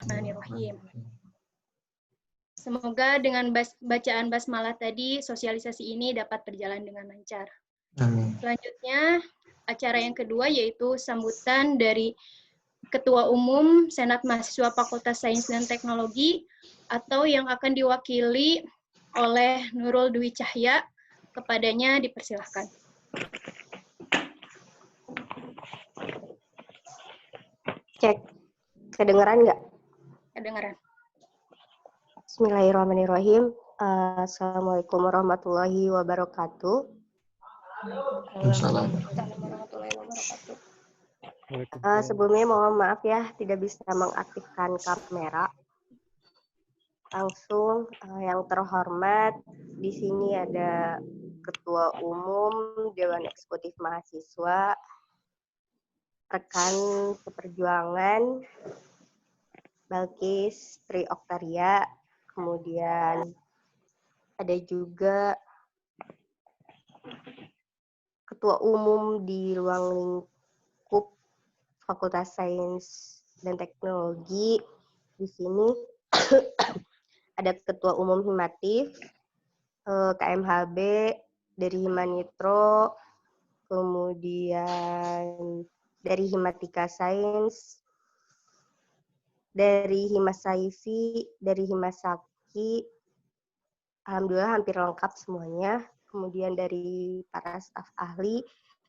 Bismillahirrahmanirrahim. Semoga dengan bacaan basmalah tadi, sosialisasi ini dapat berjalan dengan lancar. Amin. Selanjutnya, acara yang kedua yaitu sambutan dari Ketua Umum Senat Mahasiswa Fakultas Sains dan Teknologi atau yang akan diwakili oleh Nurul Dwi Cahya. Kepadanya dipersilahkan. Cek, kedengeran nggak? Kedengaran. Bismillahirrahmanirrahim. Assalamualaikum warahmatullahi wabarakatuh. Waalaikumsalam. Warahmatullahi wabarakatuh. Sebelumnya mohon maaf ya, tidak bisa mengaktifkan kamera. Langsung yang terhormat, di sini ada Ketua Umum Dewan Eksekutif Mahasiswa, rekan seperjuangan, Balkis Tri Oktaria, kemudian ada juga Ketua Umum di ruang lingkup Fakultas Sains dan Teknologi. Di sini ada Ketua Umum Himatif, KMHB dari Himanitro, kemudian dari Himatika Sains, dari Himasaifi, dari Himasaki. Alhamdulillah hampir lengkap semuanya. Kemudian dari para staf ahli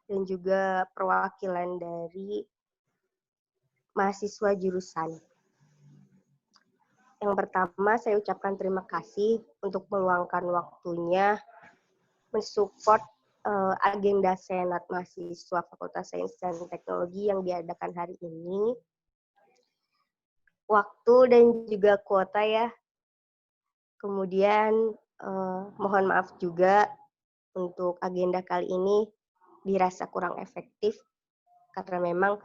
dan juga perwakilan dari mahasiswa jurusan. Yang pertama, saya ucapkan terima kasih untuk meluangkan waktunya mensupport agenda Senat Mahasiswa Fakultas Sains dan Teknologi yang diadakan hari ini. Waktu dan juga kuota ya. Kemudian mohon maaf juga untuk agenda kali ini dirasa kurang efektif karena memang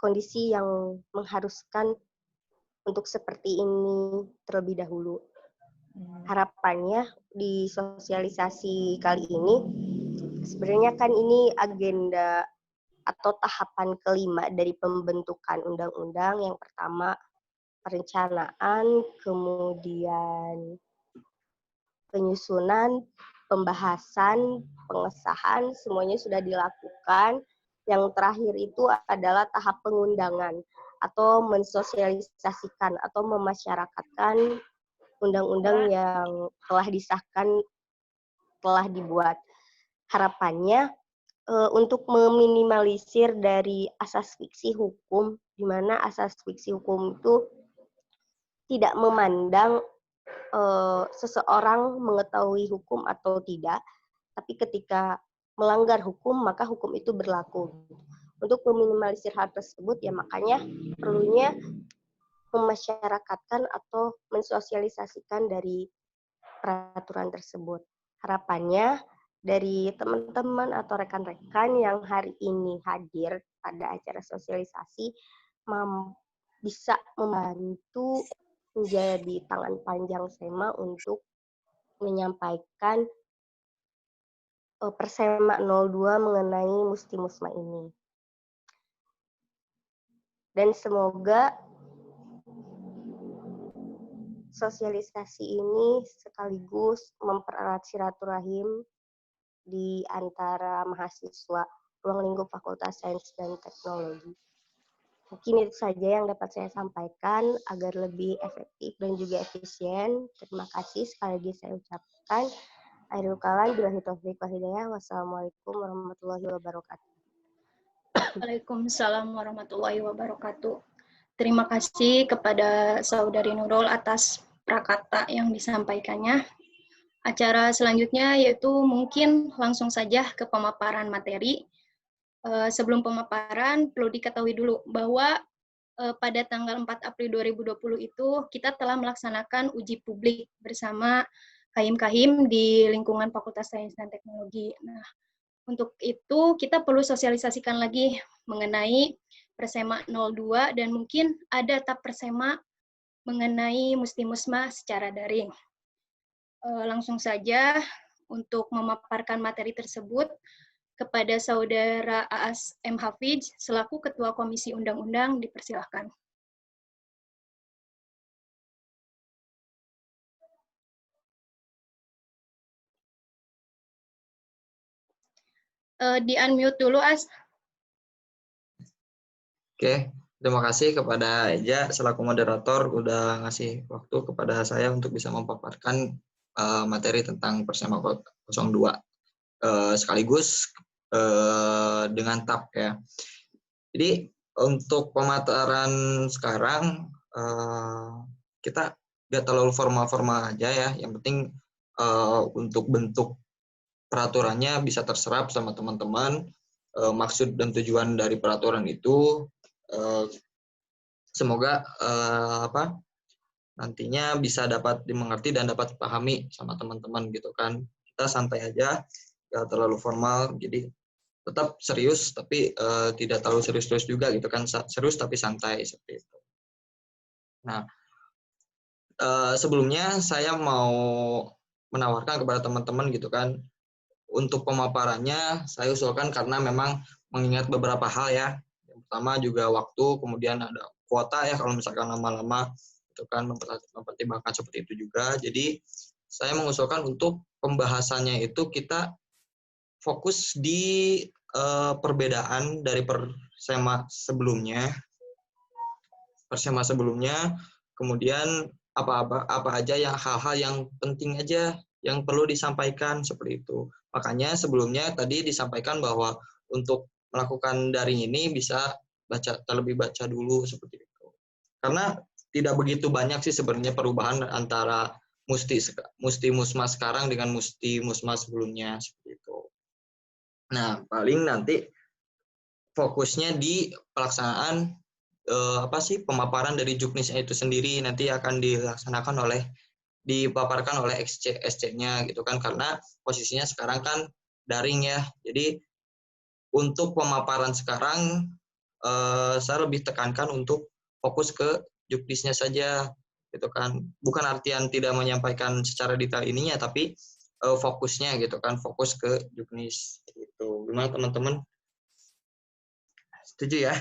kondisi yang mengharuskan untuk seperti ini terlebih dahulu. Harapannya di sosialisasi kali ini, sebenarnya kan ini agenda atau tahapan kelima dari pembentukan undang-undang. Yang pertama perencanaan, kemudian penyusunan, pembahasan, pengesahan, semuanya sudah dilakukan. Yang terakhir itu adalah tahap pengundangan atau mensosialisasikan atau memasyarakatkan undang-undang yang telah disahkan, telah dibuat. Harapannya untuk meminimalisir dari asas fiksi hukum, di mana asas fiksi hukum itu tidak memandang seseorang mengetahui hukum atau tidak, tapi ketika melanggar hukum, maka hukum itu berlaku. Untuk meminimalisir hal tersebut, ya makanya perlunya memasyarakatkan atau mensosialisasikan dari peraturan tersebut. Harapannya dari teman-teman atau rekan-rekan yang hari ini hadir pada acara sosialisasi bisa membantu menjadi tangan panjang SEMA untuk menyampaikan Persema 02 mengenai Musti-Musma ini. Dan semoga sosialisasi ini sekaligus mempererat silaturahim di antara mahasiswa ruang lingkup Fakultas Sains dan Teknologi. Mungkin itu saja yang dapat saya sampaikan agar lebih efektif dan juga efisien. Terima kasih sekali lagi saya ucapkan. Akhirul kalam, billahi taufiq wal hidayah. Wassalamualaikum warahmatullahi wabarakatuh. Waalaikumsalam warahmatullahi wabarakatuh. Terima kasih kepada Saudari Nurul atas prakata yang disampaikannya. Acara selanjutnya yaitu mungkin langsung saja ke pemaparan materi. Sebelum pemaparan, perlu diketahui dulu bahwa pada tanggal 4 April 2020 itu kita telah melaksanakan uji publik bersama Kahim-Kahim di lingkungan Fakultas Sains dan Teknologi. Nah, untuk itu kita perlu sosialisasikan lagi mengenai Persema 02 dan mungkin ada tab Persema mengenai Musti-Musma secara daring. Langsung saja untuk memaparkan materi tersebut kepada Saudara Aas M. Hafiz selaku Ketua Komisi Undang-Undang dipersilahkan. Di-unmute dulu, As. Oke, terima kasih kepada Eja selaku moderator udah ngasih waktu kepada saya untuk bisa memaparkan materi tentang Persema 02 sekaligus dengan TAP ya. Jadi untuk pemaparan sekarang kita nggak terlalu formal-formal aja ya. Yang penting untuk bentuk peraturannya bisa terserap sama teman-teman. Maksud dan tujuan dari peraturan itu semoga nantinya bisa dapat dimengerti dan dapat dipahami sama teman-teman gitu kan. Kita santai aja, nggak terlalu formal, jadi tetap serius tapi tidak terlalu serius-serius juga gitu kan. Serius tapi santai seperti itu. Nah, sebelumnya saya mau menawarkan kepada teman-teman gitu kan, untuk pemaparannya saya usulkan karena memang mengingat beberapa hal ya. Yang pertama juga waktu, kemudian ada kuota ya kalau misalkan lama-lama itu kan mempertimbangkan seperti itu juga. Jadi saya mengusulkan untuk pembahasannya itu kita fokus di perbedaan dari Persema sebelumnya, kemudian apa aja yang hal-hal yang penting aja yang perlu disampaikan seperti itu. Makanya sebelumnya tadi disampaikan bahwa untuk melakukan daring ini bisa terlebih baca dulu seperti itu. Karena tidak begitu banyak sih sebenarnya perubahan antara Musti Musma sekarang dengan Musti Musma sebelumnya seperti itu. Nah, paling nanti fokusnya di pelaksanaan pemaparan dari juknisnya itu sendiri nanti akan dipaparkan oleh SC-nya gitu kan, karena posisinya sekarang kan daring ya. Jadi untuk pemaparan sekarang saya lebih tekankan untuk fokus ke juknisnya saja gitu kan. Bukan artian tidak menyampaikan secara detail ininya, tapi fokusnya gitu kan, fokus ke juknis gitu. Gimana teman-teman? Setuju ya?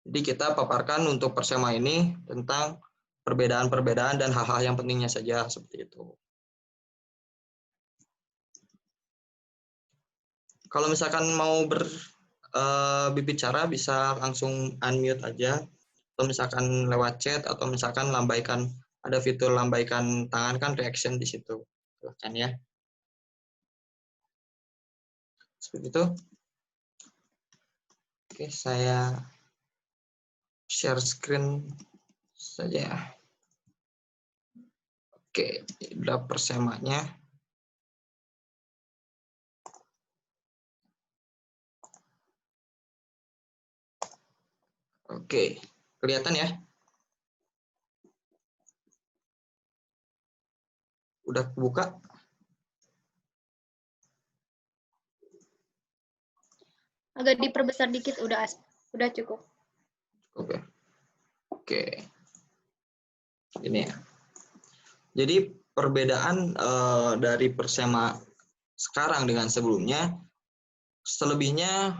Jadi kita paparkan untuk Persema ini tentang perbedaan-perbedaan dan hal-hal yang pentingnya saja seperti itu. Kalau misalkan mau berbicara bisa langsung unmute aja, atau misalkan lewat chat, atau misalkan lambaikan, ada fitur lambaikan tangan kan, reaction di situ. Silahkan ya. Seperti itu. Oke, saya share screen saja. Oke, udah Persemanya. Oke, kelihatan ya? Udah buka? Agak diperbesar dikit, udah cukup. Oke. Oke. Ini ya. Jadi perbedaan dari Persema sekarang dengan sebelumnya, selebihnya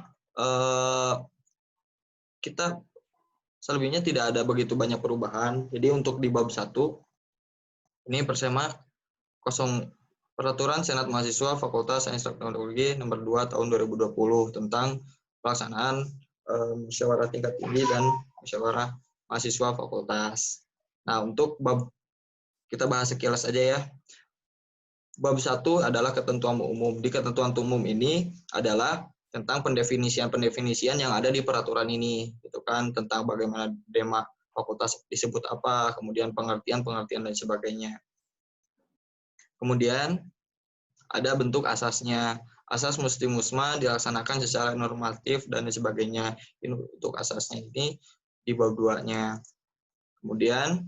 tidak ada begitu banyak perubahan. Jadi untuk di bab 1, ini Persema Peraturan Senat Mahasiswa Fakultas Sains Teknologi nomor 2 tahun 2020 tentang pelaksanaan musyawarah tingkat tinggi dan musyawarah mahasiswa fakultas. Nah, untuk bab kita bahas sekilas aja ya. Bab 1 adalah ketentuan umum. Di ketentuan umum ini adalah tentang pendefinisian yang ada di peraturan ini, gitu kan, tentang bagaimana dema fakultas disebut apa, kemudian pengertian dan sebagainya. Kemudian ada bentuk asasnya. Asas Musti Musma dilaksanakan secara normatif dan sebagainya. Untuk asasnya ini di bab 2-nya. Kemudian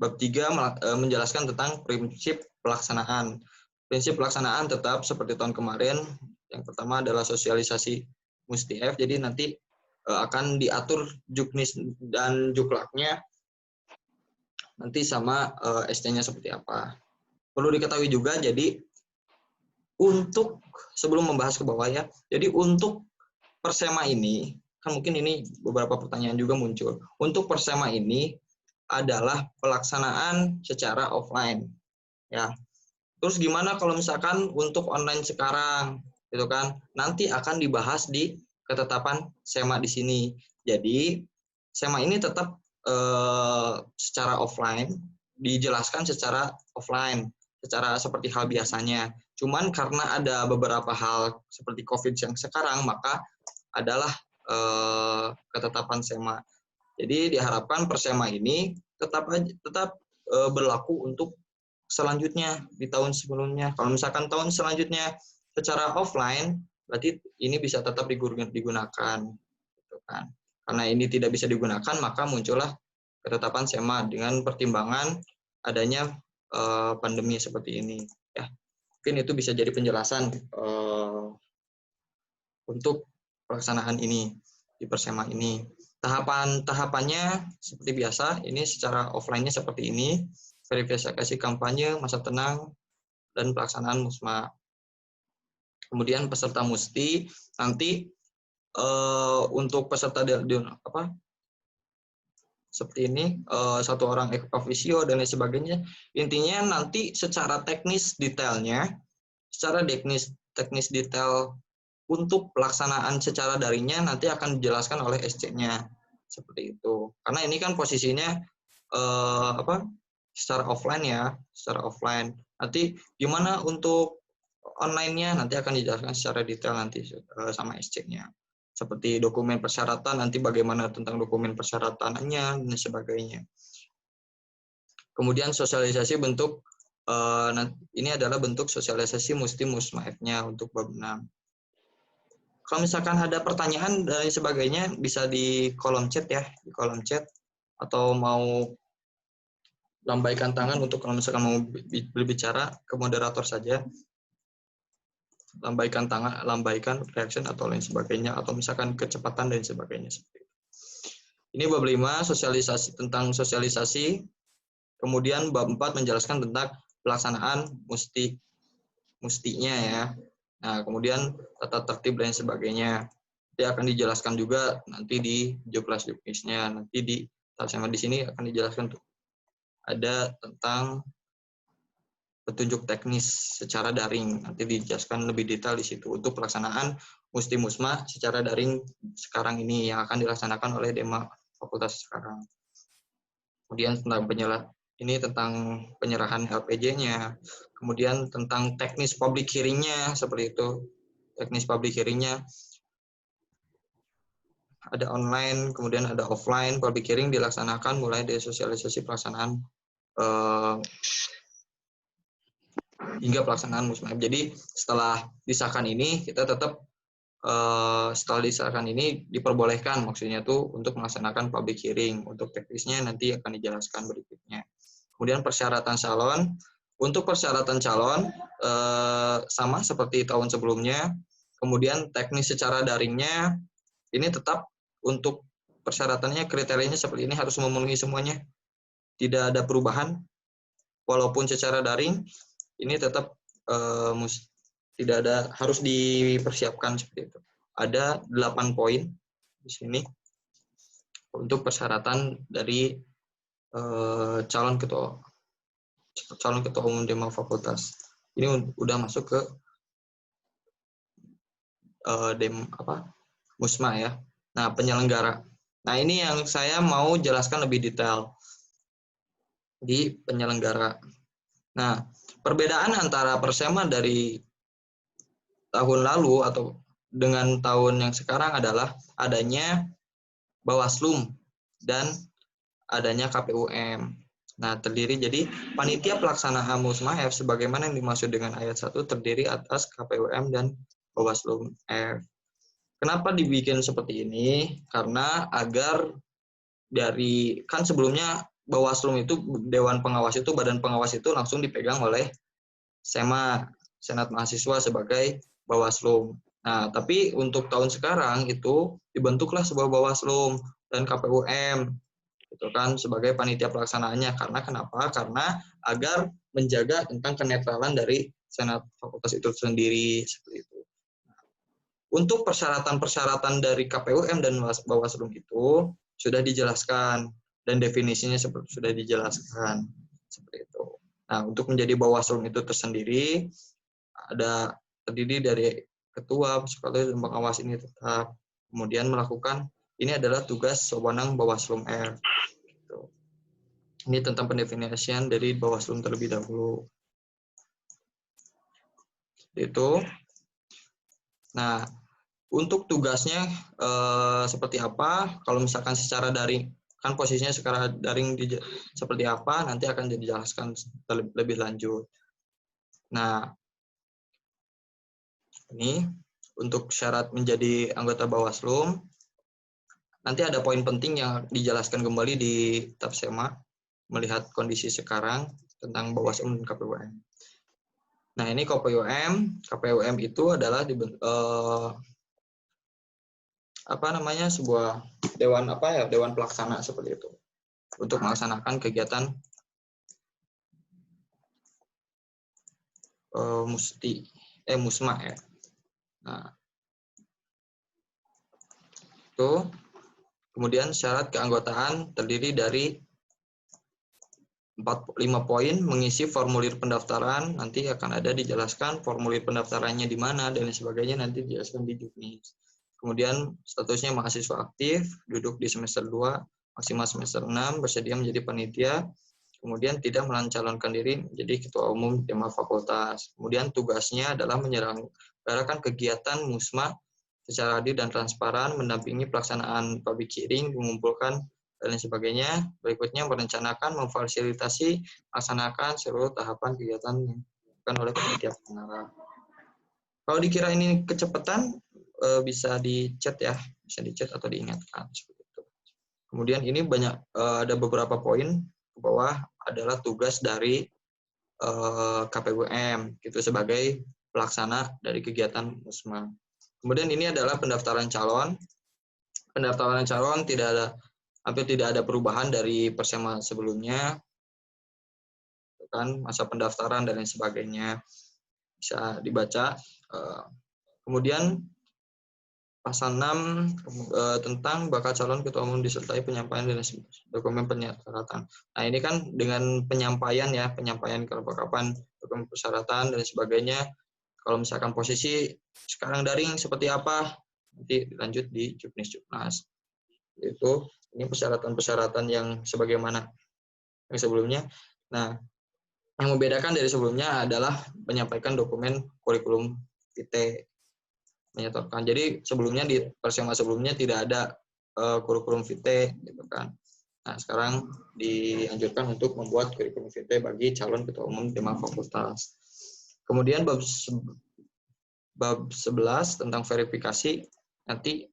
bab 3 menjelaskan tentang prinsip pelaksanaan. Prinsip pelaksanaan tetap seperti tahun kemarin. Yang pertama adalah sosialisasi Musti F. Jadi nanti akan diatur juknis dan juklaknya nanti sama ST-nya seperti apa. Perlu diketahui juga, jadi untuk sebelum membahas ke bawah ya, jadi untuk Persema ini, kan mungkin ini beberapa pertanyaan juga muncul. Untuk Persema ini adalah pelaksanaan secara offline. Ya. Terus gimana kalau misalkan untuk online sekarang? gitu kan. Nanti akan dibahas di ketetapan SEMA di sini. Jadi SEMA ini tetap secara offline, dijelaskan secara offline, secara seperti hal biasanya. Cuman karena ada beberapa hal seperti COVID yang sekarang, maka adalah ketetapan SEMA. Jadi diharapkan persema ini tetap berlaku untuk selanjutnya di tahun sebelumnya. Kalau misalkan tahun selanjutnya secara offline, berarti ini bisa tetap digunakan, gitu kan. Karena ini tidak bisa digunakan, maka muncullah ketetapan SEMA dengan pertimbangan adanya pandemi seperti ini. Ya, mungkin itu bisa jadi penjelasan untuk pelaksanaan ini di persema ini. Tahapannya seperti biasa, ini secara offline-nya seperti ini, verifikasi kampanye, masa tenang, dan pelaksanaan musma. Kemudian peserta musti, nanti untuk peserta seperti ini, satu orang ex officio dan lain sebagainya. Intinya nanti secara teknis detailnya, secara teknis detail untuk pelaksanaan secara daringnya nanti akan dijelaskan oleh SC-nya seperti itu. Karena ini kan posisinya secara offline ya, secara offline. Nanti gimana untuk online-nya nanti akan dijelaskan secara detail nanti sama SC-nya. Seperti dokumen persyaratan nanti bagaimana tentang dokumen persyaratannya dan sebagainya. Kemudian sosialisasi bentuk ini adalah bentuk sosialisasi musti musmaefnya untuk bab 6. Kalau misalkan ada pertanyaan dan sebagainya bisa di kolom chat ya, di kolom chat, atau mau lambaikan tangan untuk kalau misalkan mau berbicara ke moderator saja. Lambaikan tangan, lambaikan reaction atau lain sebagainya, atau misalkan kecepatan dan sebagainya. Ini bab 5 sosialisasi, tentang sosialisasi. Kemudian bab 4 menjelaskan tentang pelaksanaan mustinya ya. Nah, kemudian tata tertib dan sebagainya. Dia akan dijelaskan juga nanti di jobclass-nya. Nanti di sama di sini akan dijelaskan tuh. Ada tentang petunjuk teknis secara daring. Nanti dijelaskan lebih detail di situ untuk pelaksanaan musti musma secara daring sekarang ini yang akan dilaksanakan oleh Dema Fakultas sekarang. Kemudian tentang tentang penyerahan LPJ-nya, kemudian tentang teknis public hearing-nya, seperti itu. Teknis public hearing-nya ada online, kemudian ada offline. Public hearing dilaksanakan mulai dari sosialisasi pelaksanaan hingga pelaksanaan musma. Jadi setelah disahkan ini, kita tetap setelah disahkan ini diperbolehkan maksudnya tuh untuk melaksanakan public hearing. Untuk teknisnya nanti akan dijelaskan berikutnya. Kemudian persyaratan calon. Untuk persyaratan calon sama seperti tahun sebelumnya. Kemudian teknis secara daringnya ini tetap untuk persyaratannya kriterianya seperti ini, harus memenuhi semuanya. Tidak ada perubahan. Walaupun secara daring ini tetap tidak ada, harus dipersiapkan seperti itu. Ada 8 poin di sini untuk persyaratan dari calon ketua umum Dema Fakultas. Ini udah masuk ke musma ya. Nah, penyelenggara. Nah, ini yang saya mau jelaskan lebih detail di penyelenggara. Nah, perbedaan antara persema dari tahun lalu atau dengan tahun yang sekarang adalah adanya Bawaslu dan adanya KPUM. Nah, terdiri jadi panitia pelaksana musmaef sebagaimana yang dimaksud dengan ayat 1 terdiri atas KPUM dan Bawaslu F. Kenapa dibikin seperti ini? Karena agar kan sebelumnya Bawaslu itu, Dewan Pengawas itu, Badan Pengawas itu langsung dipegang oleh SEMA, Senat Mahasiswa sebagai Bawaslu. Nah, tapi untuk tahun sekarang itu dibentuklah sebuah Bawaslu dan KPUM, gitu kan, sebagai panitia pelaksanaannya. Karena kenapa? Karena agar menjaga tentang kenetralan dari Senat Fakultas itu sendiri, seperti itu. Untuk persyaratan-persyaratan dari KPUM dan Bawaslu itu sudah dijelaskan dan definisinya sudah dijelaskan seperti itu. Nah, untuk menjadi Bawaslu itu tersendiri terdiri dari ketua, psikotes, dan pengawas ini tetap. Kemudian melakukan, ini adalah tugas wewenang Bawaslu R. Gitu. Ini tentang pendefinisian dari Bawaslu terlebih dahulu. Itu. Nah, untuk tugasnya seperti apa? Kalau misalkan secara daring, kan posisinya secara daring seperti apa? Nanti akan dijelaskan lebih lanjut. Nah, ini untuk syarat menjadi anggota Bawaslu, nanti ada poin penting yang dijelaskan kembali di Tapsema, melihat kondisi sekarang tentang Bawaslu dan KPUM. Nah, ini KPUM. KPUM itu adalah sebuah dewan pelaksana seperti itu untuk melaksanakan kegiatan musma ya. Nah, itu kemudian syarat keanggotaan terdiri dari 5 poin, mengisi formulir pendaftaran, nanti akan ada dijelaskan formulir pendaftarannya di mana dan sebagainya, nanti dijelaskan di Juknis. Kemudian statusnya mahasiswa aktif, duduk di semester 2, maksimal semester 6, bersedia menjadi panitia, kemudian tidak mencalonkan diri menjadi ketua umum Dema Fakultas. Kemudian tugasnya adalah menyelenggarakan kegiatan musma secara adil dan transparan, mendampingi pelaksanaan public hearing, mengumpulkan dan sebagainya. Berikutnya merencanakan, memfasilitasi, melaksanakan seluruh tahapan kegiatan yang dilakukan oleh panitia pengarah. Kalau dikira ini kecepatan, bisa di-chat ya, bisa di-chat atau diingatkan seperti itu. Kemudian ini ada beberapa poin ke bawah adalah tugas dari KPUM gitu sebagai pelaksana dari kegiatan musma. Kemudian ini adalah pendaftaran calon. Pendaftaran calon hampir tidak ada perubahan dari Persema sebelumnya, kan masa pendaftaran dan lain sebagainya bisa dibaca. Kemudian pasal 6 tentang bakal calon ketua umum disertai penyampaian dan dokumen persyaratan. Nah, ini kan dengan penyampaian kelengkapan dokumen persyaratan dan sebagainya. Kalau misalkan posisi sekarang daring seperti apa, nanti lanjut di Juknis-Juknas. Itu ini persyaratan-persyaratan yang sebagaimana yang sebelumnya. Nah, yang membedakan dari sebelumnya adalah menyampaikan dokumen kurikulum vitae, menyetorkan. Jadi sebelumnya di Persema sebelumnya tidak ada kurikulum vitae, gitu kan. Nah, sekarang dianjurkan untuk membuat kurikulum vitae bagi calon ketua umum Dema Fakultas. Kemudian bab 11 tentang verifikasi, nanti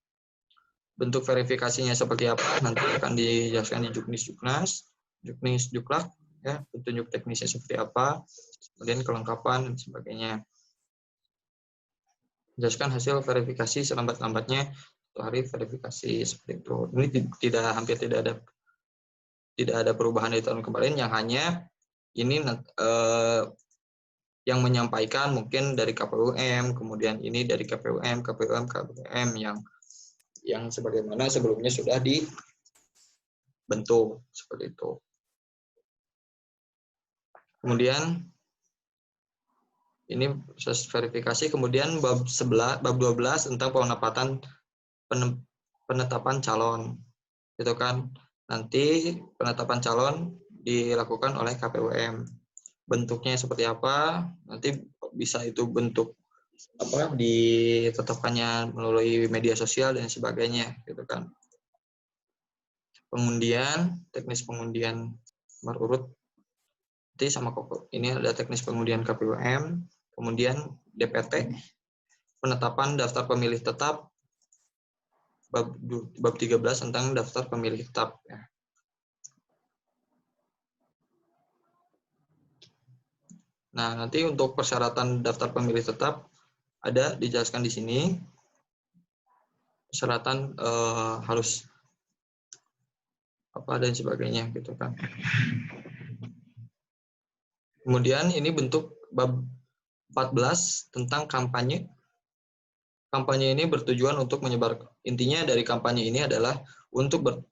bentuk verifikasinya seperti apa nanti akan dijelaskan di Juknis-Juknas, Juknis-Juklak, ya, petunjuk teknisnya seperti apa, kemudian kelengkapan dan sebagainya. Jelaskan hasil verifikasi selambat-lambatnya 1 hari verifikasi seperti itu. Ini hampir tidak ada perubahan dari tahun kemarin, yang hanya ini yang menyampaikan mungkin dari KPUM, kemudian ini dari KPUM yang sebagaimana sebelumnya sudah dibentuk seperti itu. Kemudian ini proses verifikasi, kemudian bab 12 tentang penetapan calon. Itu kan nanti penetapan calon dilakukan oleh KPUM. Bentuknya seperti apa? Nanti bisa itu bentuk ditetapkannya melalui media sosial dan sebagainya, gitu kan. Pengundian, teknis pengundian nomor urut. Nanti sama ini ada teknis pengundian KPUM, kemudian DPT, penetapan daftar pemilih tetap, bab 13 tentang daftar pemilih tetap. Ya. Nah, nanti untuk persyaratan daftar pemilih tetap ada dijelaskan di sini. Persyaratan harus apa dan sebagainya, gitu kan. Kemudian ini bentuk bab 14 tentang kampanye. Kampanye ini bertujuan untuk intinya dari kampanye ini adalah untuk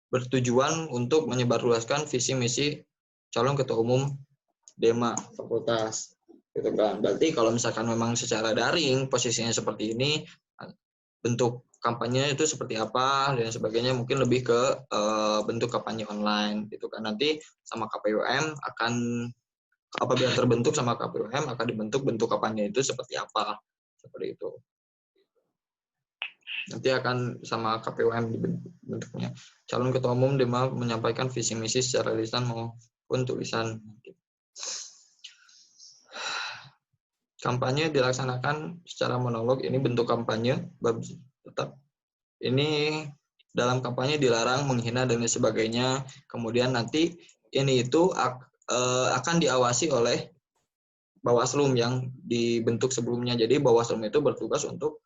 bertujuan untuk menyebarluaskan visi misi calon ketua umum Dema Fakultas. gitu kan. Berarti kalau misalkan memang secara daring posisinya seperti ini, bentuk kampanye itu seperti apa dan sebagainya, mungkin lebih ke bentuk kampanye online gitu kan. Nanti sama KPUM akan, apabila terbentuk sama KPUM akan dibentuk bentuk kampanye itu seperti apa, seperti itu. Nanti akan sama KPUM bentuknya. Calon ketua umum menyampaikan visi misi secara lisan maupun tulisan. Kampanye dilaksanakan secara monolog, ini bentuk kampanye, tetap ini dalam kampanye dilarang menghina dan sebagainya. Kemudian nanti ini itu akan diawasi oleh Bawaslu yang dibentuk sebelumnya. Jadi Bawaslu itu bertugas untuk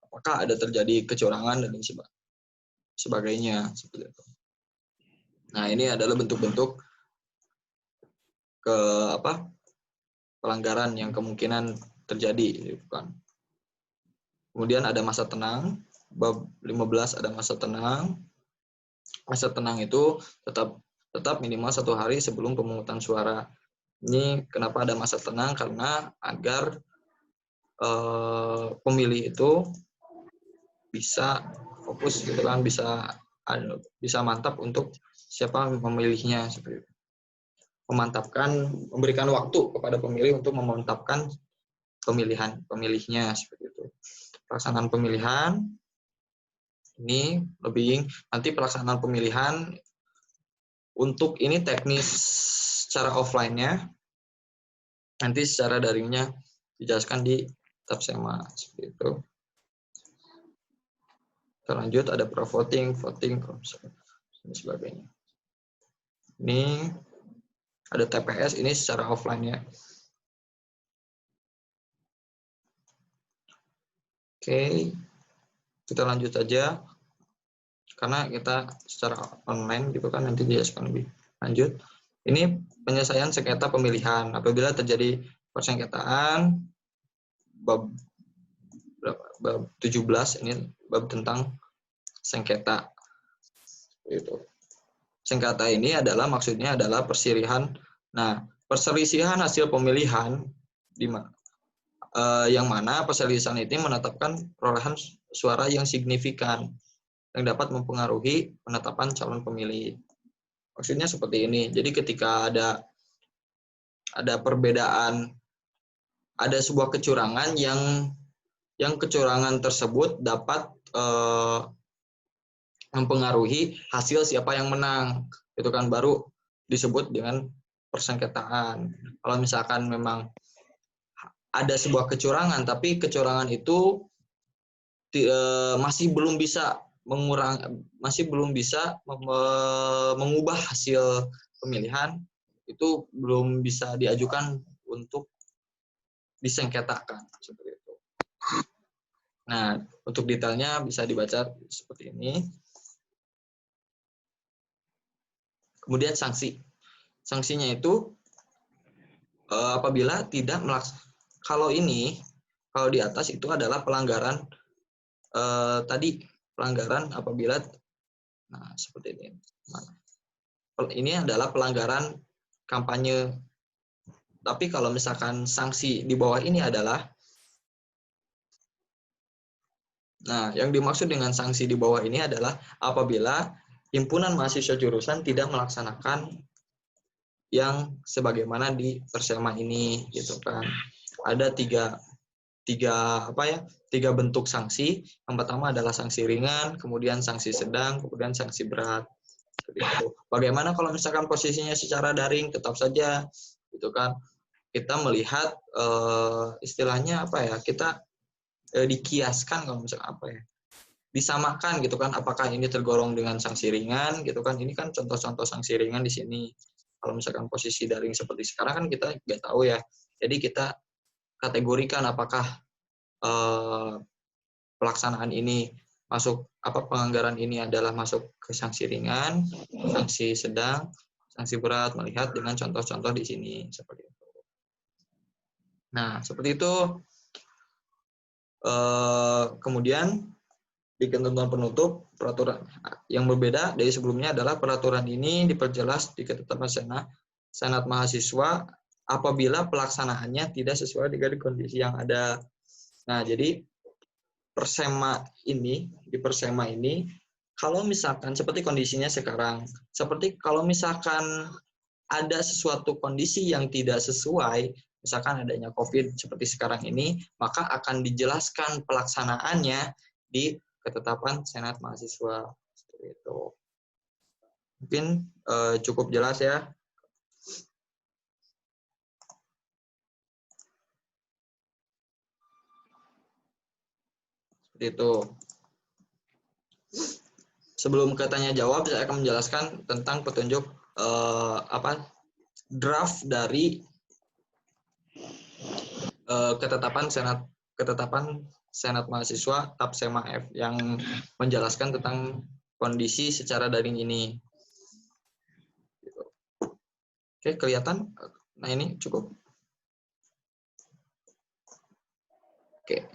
apakah ada terjadi kecurangan dan sebagainya seperti itu. Nah, ini adalah bentuk-bentuk pelanggaran yang kemungkinan terjadi, gitu kan. Kemudian ada masa tenang, bab 15 ada masa tenang. Masa tenang itu tetap minimal 1 hari sebelum pemungutan suara. Ini kenapa ada masa tenang? Karena agar pemilih itu bisa fokus, gitu kan, bisa mantap untuk siapa memilihnya, seperti itu. Memberikan waktu kepada pemilih untuk memantapkan pemilihnya, seperti itu. Pelaksanaan pemilihan ini nanti pelaksanaan pemilihan untuk ini teknis secara offline-nya, nanti secara daringnya dijelaskan di Tapsema, seperti itu. Lanjut ada voting, dan sebagainya. Ini ada TPS, ini secara offline ya. Oke, kita lanjut aja. Karena kita secara online gitu kan, nanti dijelaskan lebih lanjut. Ini penyelesaian sengketa pemilihan. Apabila terjadi persengketaan, bab 17 ini bab tentang sengketa. Itu. Sengketa ini maksudnya adalah perselihan. Nah, perselisihan hasil pemilihan yang mana perselisihan ini menetapkan perolehan suara yang signifikan yang dapat mempengaruhi penetapan calon pemilih. Maksudnya seperti ini. Jadi ketika ada perbedaan, ada sebuah kecurangan yang kecurangan tersebut dapat mempengaruhi hasil siapa yang menang, itu kan baru disebut dengan persengketaan. Kalau misalkan memang ada sebuah kecurangan, tapi kecurangan itu masih belum bisa mengubah hasil pemilihan, itu belum bisa diajukan untuk disengketakan, seperti itu. Nah, untuk detailnya bisa dibaca seperti ini. Kemudian sanksi. Sanksinya itu apabila tidak kalau di atas itu adalah pelanggaran pelanggaran apabila seperti ini. Ini adalah pelanggaran kampanye. Tapi kalau misalkan sanksi di bawah ini adalah yang dimaksud dengan sanksi di bawah ini adalah apabila himpunan mahasiswa jurusan tidak melaksanakan yang sebagaimana di Persema ini, gitu kan. Ada tiga bentuk sanksi. Yang pertama adalah sanksi ringan, kemudian sanksi sedang, kemudian sanksi berat. Bagaimana kalau misalkan posisinya secara daring? Tetap saja, gitu kan. Kita melihat istilahnya kita dikiaskan, kalau misalkan disamakan, gitu kan. Apakah ini tergolong dengan sanksi ringan, gitu kan. Ini kan contoh-contoh sanksi ringan di sini. Kalau misalkan posisi daring seperti sekarang kan kita nggak tahu ya. Jadi kita kategorikan apakah pelaksanaan ini pelanggaran ini adalah masuk ke sanksi ringan, sanksi sedang, sanksi berat, melihat dengan contoh-contoh di sini seperti itu. Nah, seperti itu. Kemudian di ketentuan penutup, peraturan yang berbeda dari sebelumnya adalah peraturan ini diperjelas di ketetapan Senat senat mahasiswa apabila pelaksanaannya tidak sesuai dengan kondisi yang ada. Nah, jadi di persema ini, kalau misalkan seperti kondisinya sekarang, seperti kalau misalkan ada sesuatu kondisi yang tidak sesuai, misalkan adanya COVID seperti sekarang ini, maka akan dijelaskan pelaksanaannya di ketetapan senat mahasiswa. Seperti itu. Mungkin cukup jelas ya. Seperti itu. Sebelum ke tanya jawab, saya akan menjelaskan tentang petunjuk draft dari ketetapan senat mahasiswa Tapsema F yang menjelaskan tentang kondisi secara daring ini. Oke, kelihatan? Nah, ini cukup. Oke,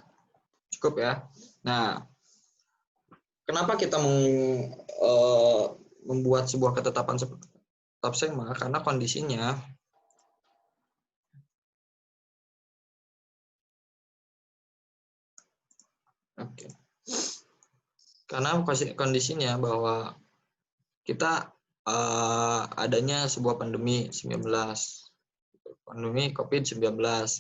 cukup ya. Nah, kenapa kita membuat sebuah ketetapan seperti Tapsema? Karena kondisinya karena kondisinya bahwa kita adanya sebuah pandemi COVID-19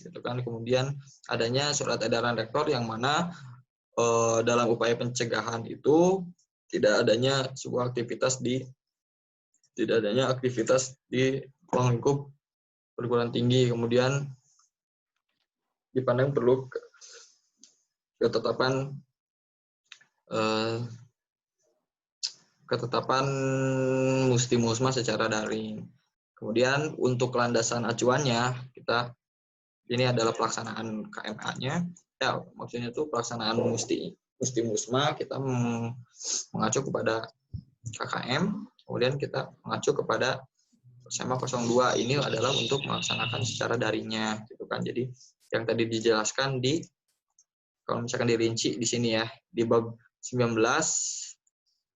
gitu kan, kemudian adanya surat edaran rektor yang mana dalam upaya pencegahan itu tidak adanya aktivitas di ruang lingkup perguruan tinggi, kemudian dipandang perlu ketetapan Mustimusma secara daring. Kemudian untuk landasan acuannya, ini adalah pelaksanaan KMA-nya. Ya, maksudnya itu pelaksanaan Mustimusma, kita mengacu kepada KKM, kemudian kita mengacu kepada Persema 02. Ini adalah untuk melaksanakan secara daringnya, gitu kan. Jadi yang tadi dijelaskan kalau misalkan dirinci di sini ya, di bab 19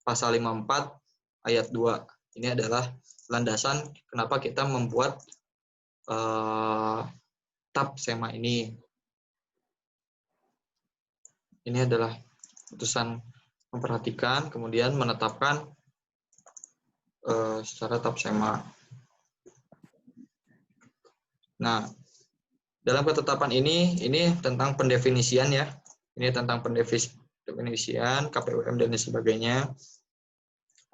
pasal 54 ayat 2. Ini adalah landasan kenapa kita membuat Tapsema ini. Ini adalah putusan memperhatikan, kemudian menetapkan secara Tapsema. Nah, dalam ketetapan ini tentang pendefinisian ya. Ini tentang pendefinisian KPUM dan sebagainya.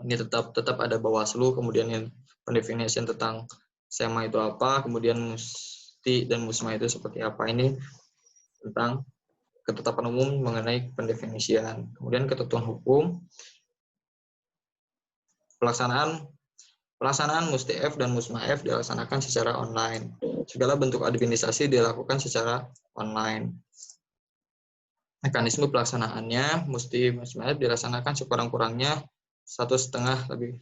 Ini tetap ada Bawaslu, kemudian yang pendefinisian tentang SEMA itu apa, kemudian Musti dan Musma itu seperti apa. Ini tentang ketetapan umum mengenai pendefinisian. Kemudian ketentuan hukum, pelaksanaan Musti F dan Musma F dilaksanakan secara online. Segala bentuk administrasi dilakukan secara online. Mekanisme pelaksanaannya, Musti Musma F dilaksanakan sekurang-kurangnya 1,5 lebih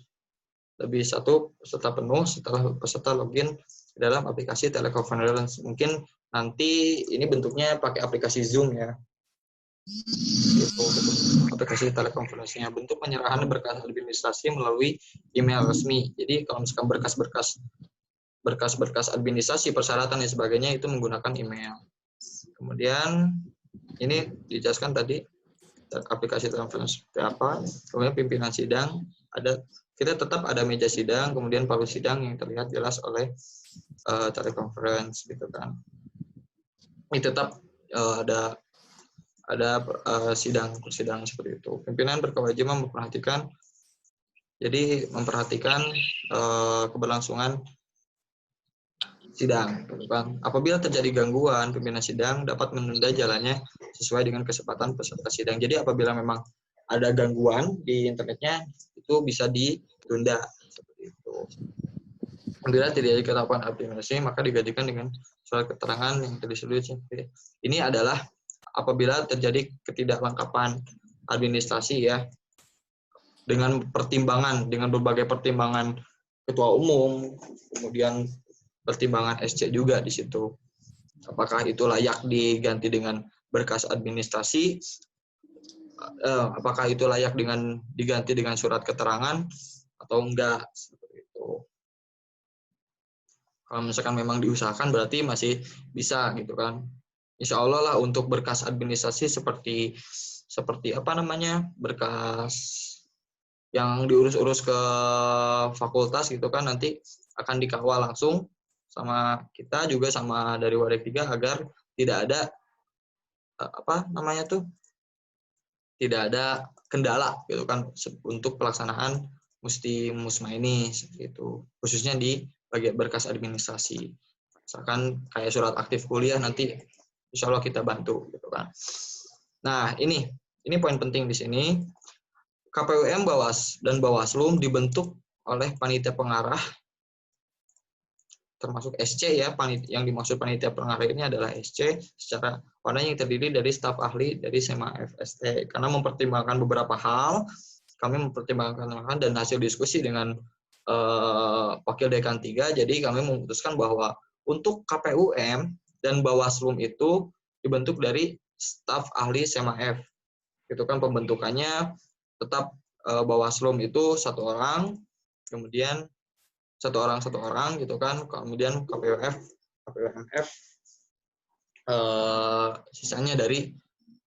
1 peserta penuh setelah peserta login ke dalam aplikasi teleconference. Mungkin nanti ini bentuknya pakai aplikasi Zoom ya. Itu aplikasi telekonferensinya. Bentuk penyerahan berkas administrasi melalui email resmi. Jadi kalau misalkan berkas-berkas administrasi, persyaratan dan sebagainya itu menggunakan email. Kemudian ini dijelaskan tadi aplikasi telekonferensi seperti apa. Kemudian pimpinan sidang, kita tetap ada meja sidang, kemudian palu sidang yang terlihat jelas oleh telekonferensi gitu kan. Ini tetap ada sidang seperti itu. Pimpinan berkewajiban memperhatikan keberlangsungan sidang. Apabila terjadi gangguan, pimpinan sidang dapat menunda jalannya sesuai dengan kesepakatan peserta sidang. Jadi apabila memang ada gangguan di internetnya, itu bisa ditunda seperti itu. Apabila tidak diketahui administrasi, maka digantikan dengan surat keterangan yang disebut. Ini adalah apabila terjadi ketidaklengkapan administrasi ya, dengan berbagai pertimbangan ketua umum, kemudian pertimbangan SC juga di situ. Apakah itu layak diganti dengan berkas administrasi? Apakah itu layak diganti dengan surat keterangan atau enggak? Seperti itu. Kalau misalkan memang diusahakan berarti masih bisa gitu kan. Insya Allah lah untuk berkas administrasi seperti apa namanya, berkas yang diurus-urus ke fakultas gitu kan, nanti akan dikawal langsung sama kita juga, sama dari Wadah 3 agar tidak ada apa namanya tuh, tidak ada kendala gitu kan untuk pelaksanaan Musti Musma ini seperti itu, khususnya di bagian berkas administrasi. Misalkan kayak surat aktif kuliah nanti insya Allah kita bantu gitu kan. Nah, ini poin penting di sini. KPUM dan Bawaslu dibentuk oleh panitia pengarah, termasuk SC ya, yang dimaksud panitia pengarah ini adalah SC, secara warnanya yang terdiri dari staf ahli dari SMA FST. Karena mempertimbangkan beberapa hal, kami mempertimbangkan dan hasil diskusi dengan Wakil Dekan 3, jadi kami memutuskan bahwa untuk KPUM dan Bawaslu itu dibentuk dari staf ahli SMA F. Itu kan pembentukannya tetap Bawaslu itu 1 orang, kemudian 1 orang gitu kan, kemudian KPUMF sisanya dari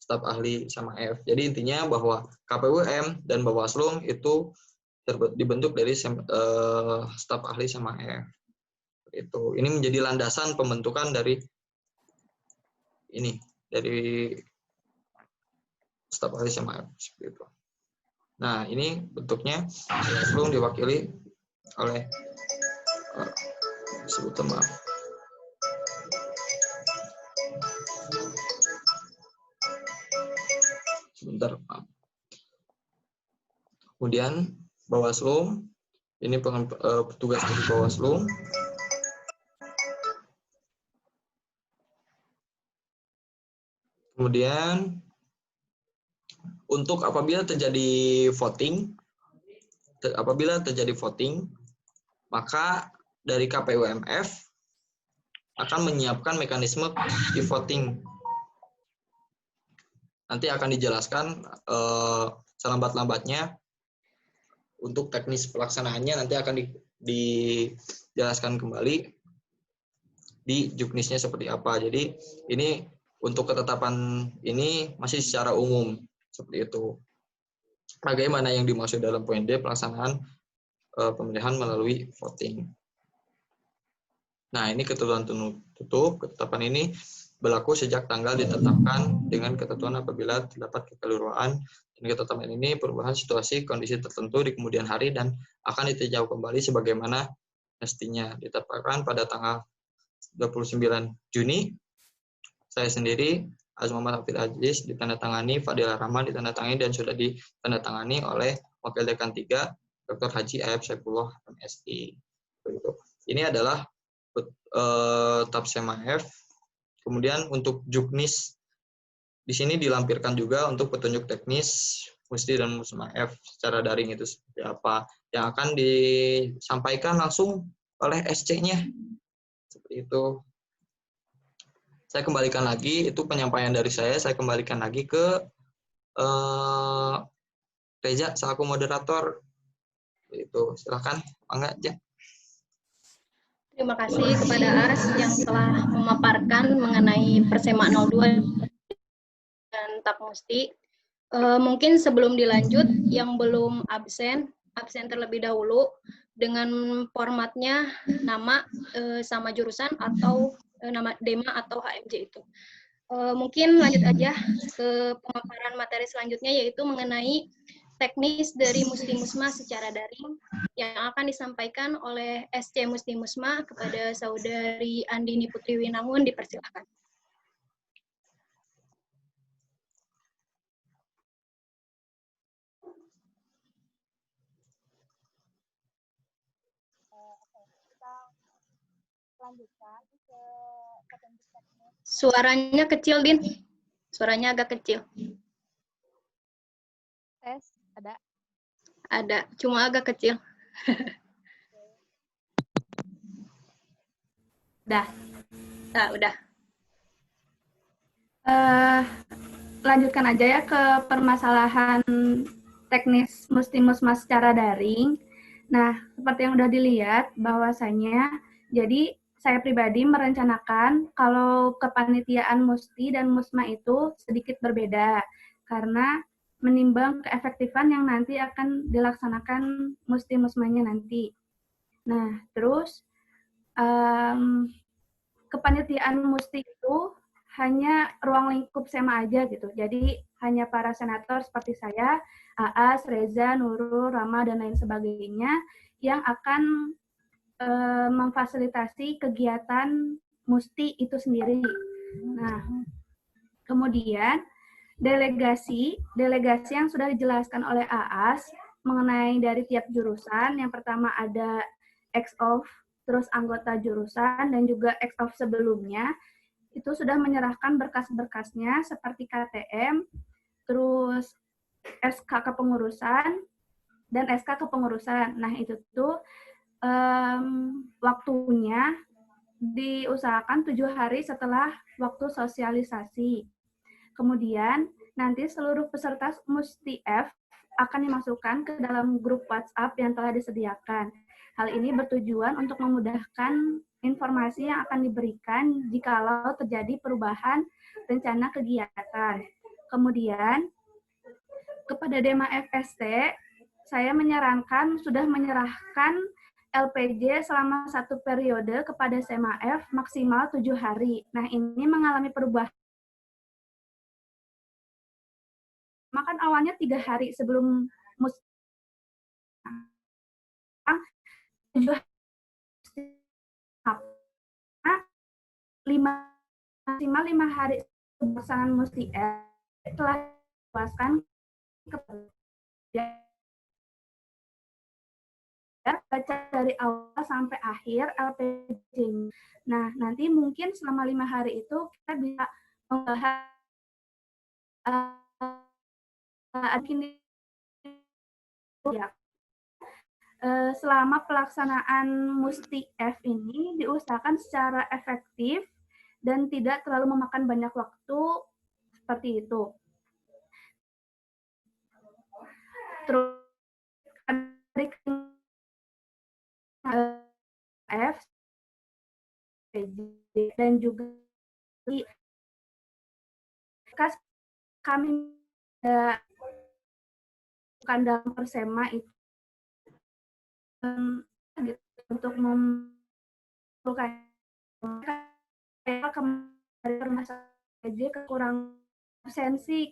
staf ahli sama F. Jadi intinya bahwa KPUM dan Bawaslu itu dibentuk dari staf ahli sama F. Itu. Ini menjadi landasan pembentukan dari staf ahli sama F. Seperti itu. Nah, ini bentuknya Bawaslu diwakili oleh sebutan maaf. Sebentar, maaf. Kemudian Bawaslu, ini petugas dari Bawaslu. Kemudian untuk apabila terjadi voting, maka dari KPUMF akan menyiapkan mekanisme e-voting. Nanti akan dijelaskan selambat-lambatnya untuk teknis pelaksanaannya, nanti akan dijelaskan kembali di juknisnya seperti apa. Jadi ini untuk ketetapan ini masih secara umum seperti itu. Bagaimana yang dimaksud dalam poin D, pelaksanaan pemilihan melalui voting. Nah, ini ketentuan tutup. Ketetapan ini berlaku sejak tanggal ditetapkan dengan ketentuan apabila terdapat kekeliruan, dan ketetapan ini perubahan situasi kondisi tertentu di kemudian hari dan akan ditinjau kembali sebagaimana mestinya. Ditetapkan pada tanggal 29 Juni. Saya sendiri, Azz Muhammad Hafidz Aziz, ditandatangani, Fadilah Rahman ditandatangani dan sudah ditandatangani oleh Wakil Dekan 3, Dr. Haji Ayab Saifullah MSI. Ini adalah Tapsema F. Kemudian untuk juknis di sini dilampirkan juga untuk petunjuk teknis Musti dan Musma F secara daring itu seperti apa, yang akan disampaikan langsung oleh SC-nya. Seperti itu. Saya kembalikan lagi, itu penyampaian dari saya kembalikan lagi ke Reza selaku moderator. Itu silakan, Mangga aja. Terima kasih kepada As yang telah memaparkan mengenai Persema 02 dan TAP Musti. Mungkin sebelum dilanjut, yang belum absen terlebih dahulu dengan formatnya nama sama jurusan atau nama DEMA atau HMJ itu. Mungkin lanjut aja ke pemaparan materi selanjutnya, yaitu mengenai teknis dari Musti Musma secara daring yang akan disampaikan oleh SC Musti Musma kepada Saudari Andini Putri Winangun. Dipersilakan. Lanjutkan ke petunjuk teknis. Suaranya kecil, Din. Suaranya agak kecil. Tes, ada? Ada, cuma agak kecil. Udah. Nah, udah. Lanjutkan aja ya ke permasalahan teknis Musti Musma secara daring. Nah, seperti yang udah dilihat bahwasanya jadi saya pribadi merencanakan kalau kepanitiaan Musti dan Musma itu sedikit berbeda, karena menimbang keefektifan yang nanti akan dilaksanakan Musti Musmanya nanti. Nah, terus kepanitiaan Musti itu hanya ruang lingkup SEMA aja gitu. Jadi hanya para senator seperti saya, Aas, Reza, Nurul, Rama, dan lain sebagainya yang akan memfasilitasi kegiatan Musti itu sendiri. Nah, kemudian delegasi yang sudah dijelaskan oleh Aas mengenai dari tiap jurusan. Yang pertama ada ex-of, terus anggota jurusan, dan juga ex-of sebelumnya. Itu sudah menyerahkan berkas-berkasnya seperti KTM, terus SK kepengurusan, dan SK kepengurusan. Nah, itu tuh waktunya diusahakan 7 hari setelah waktu sosialisasi. Kemudian nanti seluruh peserta Musti F akan dimasukkan ke dalam grup WhatsApp yang telah disediakan. Hal ini bertujuan untuk memudahkan informasi yang akan diberikan jikalau terjadi perubahan rencana kegiatan. Kemudian kepada Dema FST, saya menyarankan sudah menyerahkan LPJ selama 1 periode kepada SEMA-F maksimal 7 hari. Nah, ini mengalami perubahan. Makan awalnya 3 hari sebelum 7 hari. 5 hari pelaksanaan Musti F telah dipuaskan kepada baca dari awal sampai akhir LPJ. Nah, nanti mungkin selama 5 hari itu kita bisa membahas ya. Selama pelaksanaan Musti F ini diusahakan secara efektif dan tidak terlalu memakan banyak waktu seperti itu. Terus F dan juga kami bukan dalam persema itu untuk membuka permasalahan kekurangan absensi.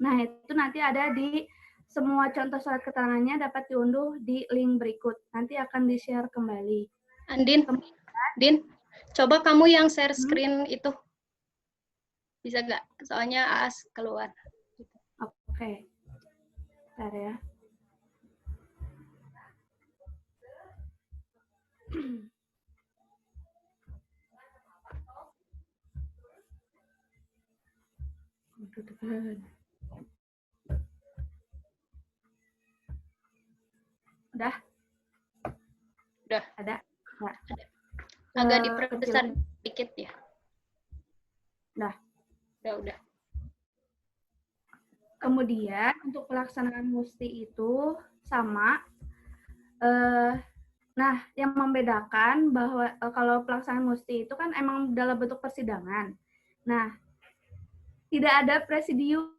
Nah, itu nanti ada di semua contoh surat keterangannya dapat diunduh di link berikut. Nanti akan di-share kembali. Andin, coba kamu yang share screen itu. Bisa nggak? Soalnya Aas keluar. Oke. Bentar ya. Udah? Udah. Ada? Nah, agak diperbesar dikit ya. Udah. Kemudian untuk pelaksanaan Musti itu sama. Nah, yang membedakan bahwa kalau pelaksanaan Musti itu kan emang dalam bentuk persidangan. Nah, tidak ada presidium,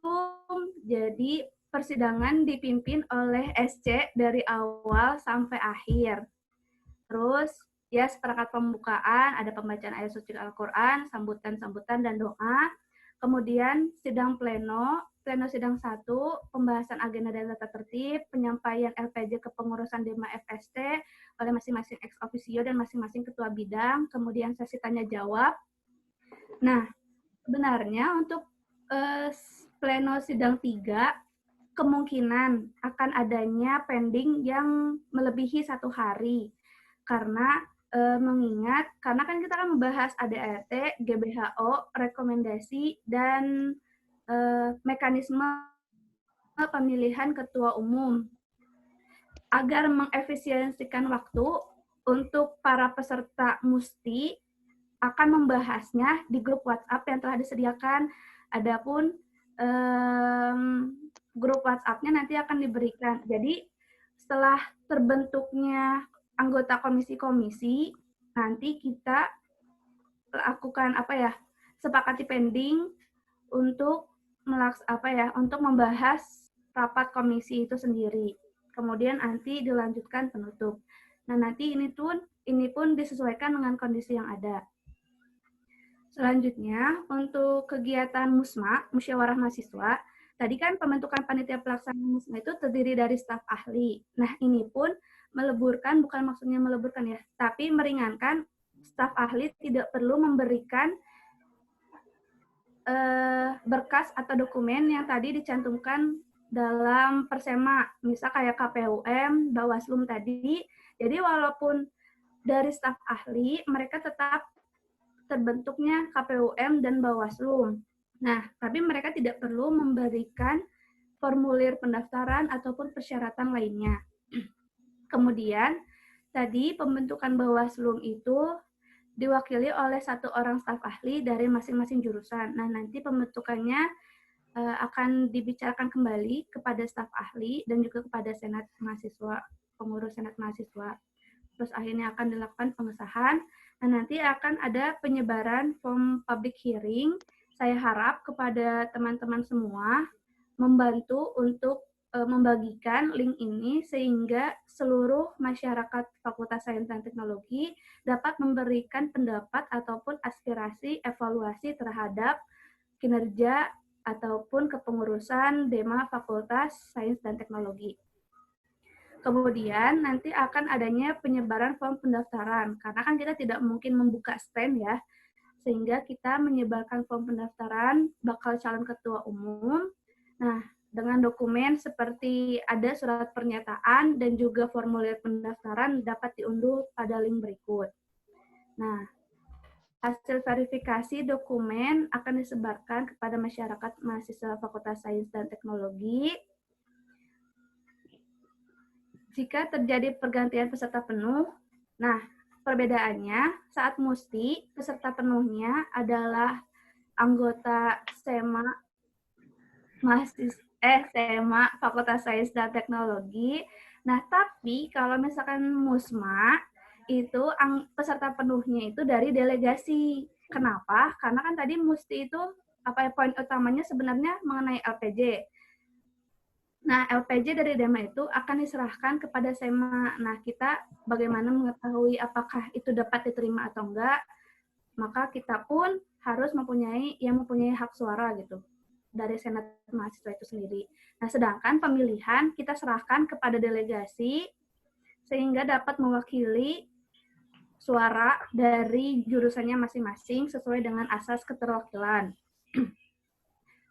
jadi persidangan dipimpin oleh SC dari awal sampai akhir. Terus ya seperangkat pembukaan, ada pembacaan ayat suci Al-Quran, sambutan-sambutan dan doa. Kemudian sidang pleno sidang 1, pembahasan agenda dan tata tertib, penyampaian LPJ kepengurusan Dema FST oleh masing-masing ex officio dan masing-masing ketua bidang, kemudian sesi tanya jawab. Nah, sebenarnya untuk pleno sidang 3, kemungkinan akan adanya pending yang melebihi 1 hari. Karena mengingat, karena kan kita akan membahas ADART, GBHO, rekomendasi, dan mekanisme pemilihan ketua umum. Agar mengefisiensikan waktu untuk para peserta Musti akan membahasnya di grup WhatsApp yang telah disediakan. Adapun grup WhatsApp-nya nanti akan diberikan. Jadi setelah terbentuknya anggota komisi-komisi, nanti kita lakukan sepakati pending untuk untuk membahas rapat komisi itu sendiri. Kemudian nanti dilanjutkan penutup. Nah, nanti ini pun disesuaikan dengan kondisi yang ada. Selanjutnya, untuk kegiatan MUSMA, Musyawarah Mahasiswa, tadi kan pembentukan panitia pelaksana MUSMA itu terdiri dari staf ahli. Nah, ini pun bukan maksudnya meleburkan ya, tapi meringankan staf ahli tidak perlu memberikan berkas atau dokumen yang tadi dicantumkan dalam persema, misal kayak KPUM, Bawaslu tadi. Jadi walaupun dari staf ahli, mereka tetap terbentuknya KPUM dan Bawaslu. Nah, tapi mereka tidak perlu memberikan formulir pendaftaran ataupun persyaratan lainnya. Kemudian, tadi pembentukan Bawaslu itu diwakili oleh 1 orang staf ahli dari masing-masing jurusan. Nah, nanti pembentukannya akan dibicarakan kembali kepada staf ahli dan juga kepada senat mahasiswa, pengurus senat mahasiswa. Terus akhirnya akan dilakukan pengesahan. Nah, nanti akan ada penyebaran form public hearing. Saya harap kepada teman-teman semua membantu untuk membagikan link ini sehingga seluruh masyarakat Fakultas Sains dan Teknologi dapat memberikan pendapat ataupun aspirasi evaluasi terhadap kinerja ataupun kepengurusan DEMA Fakultas Sains dan Teknologi. Kemudian nanti akan adanya penyebaran form pendaftaran, karena kan kita tidak mungkin membuka stand ya, sehingga kita menyebarkan form pendaftaran bakal calon ketua umum. Nah, dengan dokumen seperti ada surat pernyataan dan juga formulir pendaftaran dapat diunduh pada link berikut. Nah, hasil verifikasi dokumen akan disebarkan kepada masyarakat mahasiswa Fakultas Sains dan Teknologi. Jika terjadi pergantian peserta penuh, nah perbedaannya saat musti peserta penuhnya adalah anggota SEMA SEMA Fakultas Sains dan Teknologi. Nah, tapi kalau misalkan MUSMA itu peserta penuhnya itu dari delegasi. Kenapa? Karena kan tadi musti itu poin utamanya sebenarnya mengenai LPJ. Nah, LPJ dari DEMA itu akan diserahkan kepada SEMA. Nah, kita bagaimana mengetahui apakah itu dapat diterima atau enggak, maka kita pun harus mempunyai hak suara gitu dari Senat mahasiswa itu sendiri. Nah, sedangkan pemilihan kita serahkan kepada delegasi sehingga dapat mewakili suara dari jurusannya masing-masing sesuai dengan asas keterwakilan.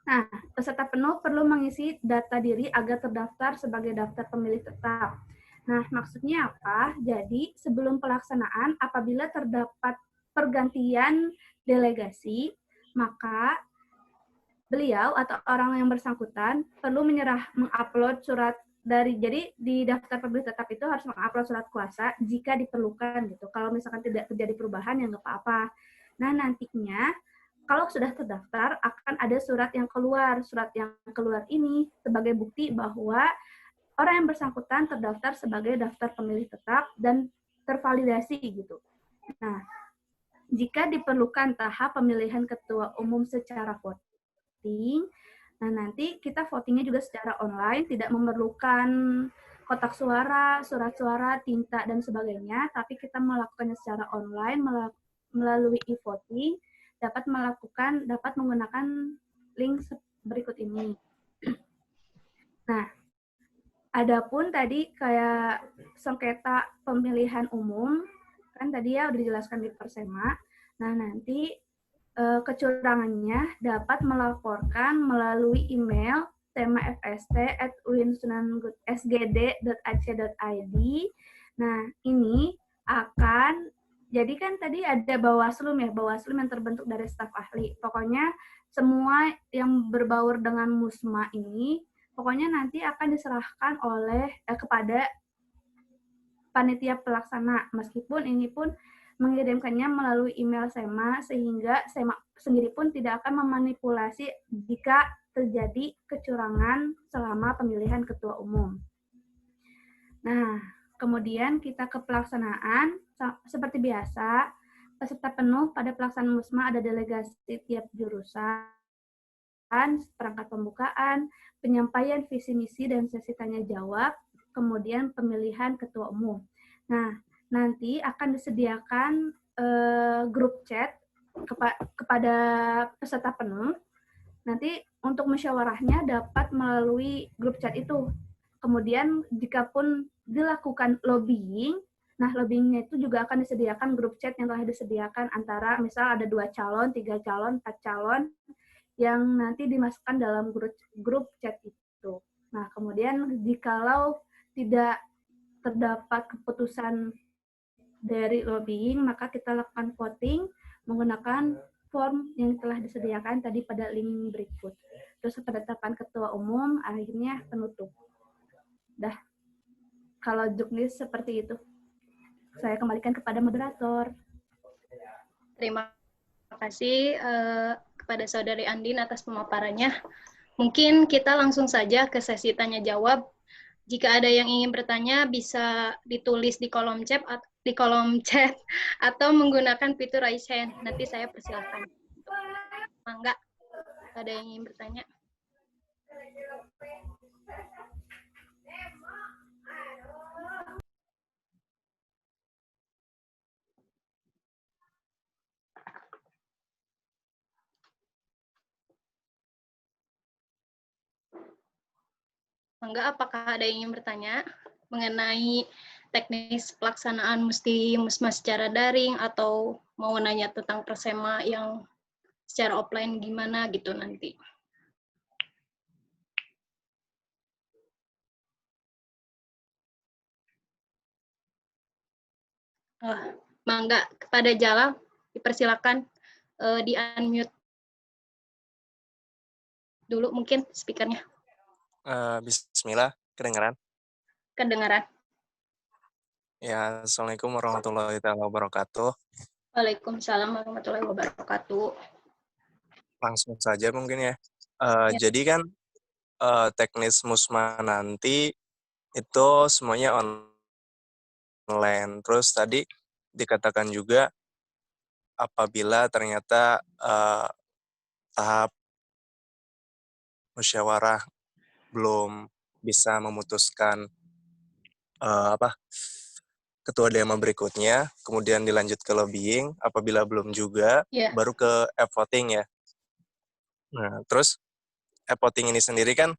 Nah, peserta penuh perlu mengisi data diri agar terdaftar sebagai daftar pemilih tetap. Nah, maksudnya apa? Jadi, sebelum pelaksanaan, apabila terdapat pergantian delegasi, maka beliau atau orang yang bersangkutan perlu mengupload surat jadi di daftar pemilih tetap itu harus mengupload surat kuasa jika diperlukan gitu. Kalau misalkan tidak terjadi perubahan ya nggak apa-apa. Nah, nantinya kalau sudah terdaftar akan ada surat yang keluar. Surat yang keluar ini sebagai bukti bahwa orang yang bersangkutan terdaftar sebagai daftar pemilih tetap dan tervalidasi gitu. Nah, jika diperlukan tahap pemilihan ketua umum secara voting, nah nanti kita votingnya juga secara online, tidak memerlukan kotak suara, surat suara, tinta, dan sebagainya, tapi kita melakukannya secara online melalui e-voting, dapat menggunakan link berikut ini. Nah, adapun tadi kayak sengketa pemilihan umum, kan tadi ya udah dijelaskan di persema. Nah, nanti kecurangannya dapat melaporkan melalui email temafst@uinsunanSGD.ac.id. Nah, ini akan jadi kan tadi ada Bawaslu yang terbentuk dari staf ahli. Pokoknya semua yang berbaur dengan MUSMA ini pokoknya nanti akan diserahkan kepada panitia pelaksana, meskipun ini pun mengirimkannya melalui email SEMA, sehingga SEMA sendiri pun tidak akan memanipulasi jika terjadi kecurangan selama pemilihan ketua umum. Nah, Kemudian kita ke pelaksanaan, seperti biasa, peserta penuh pada pelaksanaan MUSMA ada delegasi tiap jurusan, perangkat pembukaan, penyampaian visi misi dan sesi tanya jawab, kemudian pemilihan ketua umum. Nah, nanti akan disediakan grup chat kepada peserta penuh. Nanti untuk musyawarahnya dapat melalui grup chat itu. Kemudian jika pun dilakukan lobbying, nah lobbyingnya itu juga akan disediakan grup chat yang telah disediakan antara misal ada 2 calon, 3 calon, 4 calon yang nanti dimasukkan dalam grup chat itu. Nah kemudian jikalau tidak terdapat keputusan dari lobbying, maka kita lakukan voting menggunakan form yang telah disediakan tadi pada link berikut. Terus penetapan ketua umum, akhirnya penutup. Dah, kalau juknis seperti itu. Saya kembalikan kepada moderator. Terima kasih kepada Saudari Andin atas pemaparannya. Mungkin kita langsung saja ke sesi tanya jawab. Jika ada yang ingin bertanya, bisa ditulis di kolom chat atau menggunakan fitur raise hand. Nanti saya persilahkan. Mangga, ada yang ingin bertanya? Mangga, apakah ada yang ingin bertanya mengenai teknis pelaksanaan MUSMA secara daring atau mau nanya tentang persema yang secara offline gimana gitu nanti? Mangga, kepada Jalal dipersilakan di-unmute dulu mungkin speakernya. Bismillah, kedengaran? Kedengaran. Ya, Assalamualaikum warahmatullahi wabarakatuh. Waalaikumsalam warahmatullahi wabarakatuh. Langsung saja mungkin ya. Jadi kan teknis MUSMA nanti itu semuanya online. Terus tadi dikatakan juga apabila ternyata tahap musyawarah belum bisa memutuskan ketua DMA berikutnya, kemudian dilanjut ke lobbying, apabila belum juga, baru ke e-voting ya. Nah, terus e-voting ini sendiri kan